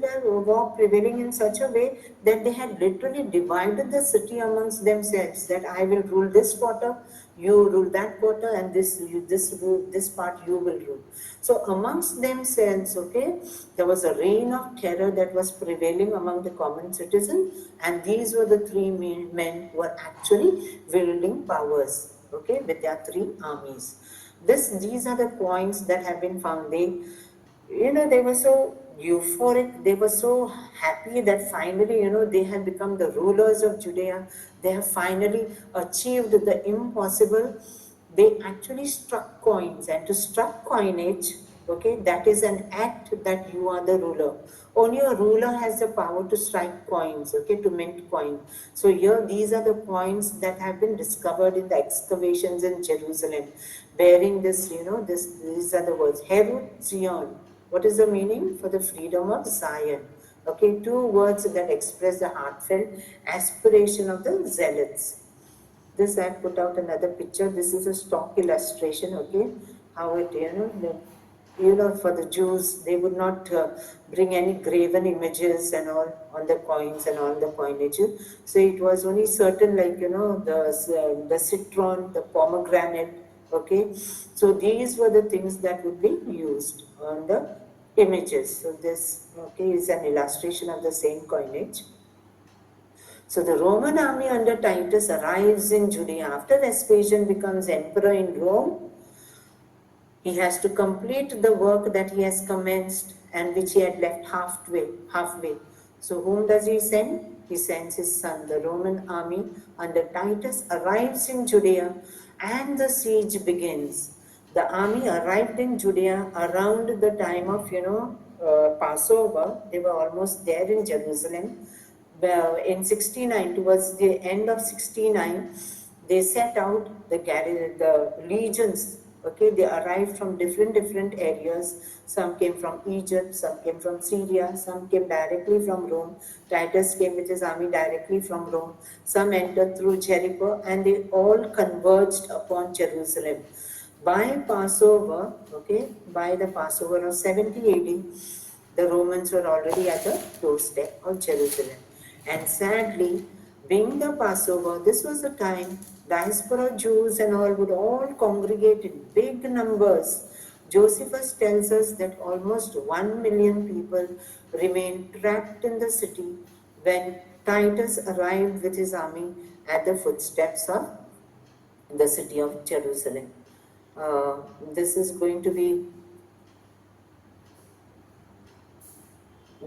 Speaker 1: war prevailing in such a way that they had literally divided the city amongst themselves. That I will rule this quarter, you rule that quarter, and this part you will rule. So amongst themselves, okay, there was a reign of terror that was prevailing among the common citizen, and these were the three men who were actually wielding powers, okay, with their three armies. These are the coins that have been found. They were so euphoric, they were so happy that finally, they have become the rulers of Judea. They have finally achieved the impossible. They actually struck coins, and to struck coinage, okay, that is an act that you are the ruler. Only a ruler has the power to strike coins, okay, to mint coin. So here, these are the coins that have been discovered in the excavations in Jerusalem, bearing this, these are the words, Herut Zion. What is the meaning? For the freedom of Zion. Okay, two words that express the heartfelt aspiration of the zealots. This I put out another picture. This is a stock illustration, okay? How it, for the Jews, they would not bring any graven images and all on the coins and on the coinage. So it was only certain, like, the citron, the pomegranate, okay? So these were the things that would be used on the images. So this, okay, is an illustration of the same coinage. So the Roman army under Titus arrives in Judea. After Vespasian becomes emperor in Rome, he has to complete the work that he has commenced and which he had left halfway. So whom does he send? He sends his son. The Roman army under Titus arrives in Judea and the siege begins. The army arrived in Judea around the time of, Passover. They were almost there in Jerusalem. In 69, towards the end of 69, they set out the legions. Okay, they arrived from different areas. Some came from Egypt, some came from Syria, some came directly from Rome. Titus came with his army directly from Rome. Some entered through Jericho, and they all converged upon Jerusalem. By Passover, okay, by the Passover of 70 AD, the Romans were already at the doorstep of Jerusalem. And sadly, being the Passover, this was the time diaspora Jews and all would all congregate in big numbers. Josephus tells us that almost 1 million people remained trapped in the city when Titus arrived with his army at the footsteps of the city of Jerusalem. This is going to be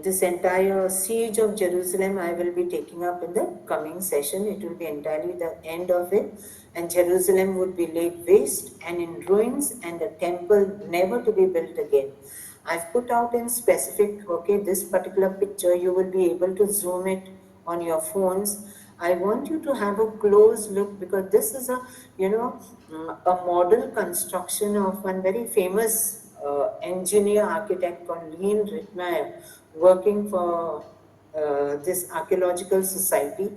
Speaker 1: this entire siege of Jerusalem I will be taking up in the coming session. It will be entirely the end of it, and Jerusalem would be laid waste and in ruins, and the temple never to be built again. I've put out in specific, okay, this particular picture, you will be able to zoom it on your phones. I want you to have a close look because this is a, a model construction of one very famous engineer architect called Leon Rittmeyer, working for this archaeological society.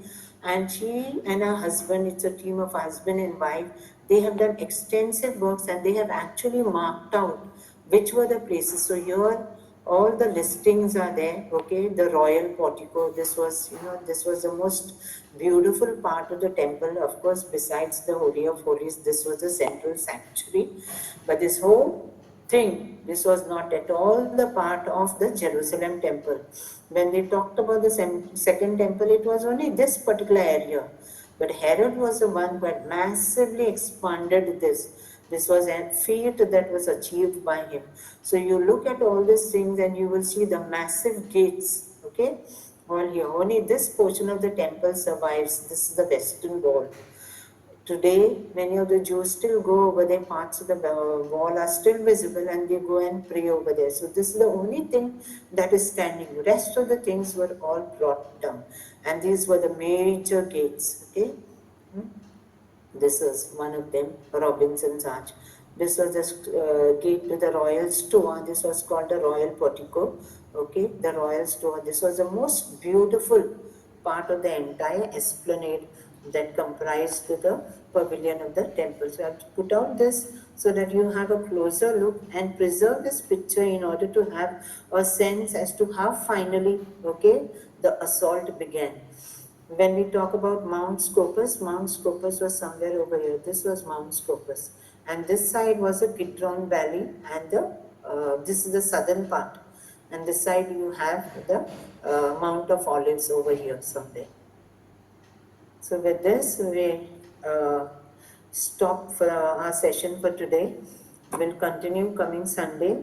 Speaker 1: And she and her husband, it's a team of husband and wife, they have done extensive works and they have actually marked out which were the places. So here all the listings are there, okay? The royal portico, this was, this was the most beautiful part of the temple. Of course, besides the Holy of Holies, this was the central sanctuary. But this whole thing, this was not at all the part of the Jerusalem temple. When they talked about the second temple, it was only this particular area. But Herod was the one who had massively expanded this. This was a feat that was achieved by him. So you look at all these things and you will see the massive gates, okay? All here, only this portion of the temple survives. This is the western wall. Today, many of the Jews still go over there, parts of the wall are still visible and they go and pray over there. So this is the only thing that is standing. The rest of the things were all brought down. And these were the major gates, okay? This is one of them, Robinson's Arch. This was the gate to the Royal Stoa. This was called the Royal Portico. Okay, the Royal Stoa. This was the most beautiful part of the entire esplanade that comprised the pavilion of the temple. So I have to put out this so that you have a closer look and preserve this picture in order to have a sense as to how finally, okay, the assault began. When we talk about Mount Scopus was somewhere over here. This was Mount Scopus. And this side was the Kidron Valley, and this is the southern part. And this side you have the Mount of Olives over here somewhere. So with this, we stop for our session for today. We'll continue coming Sunday.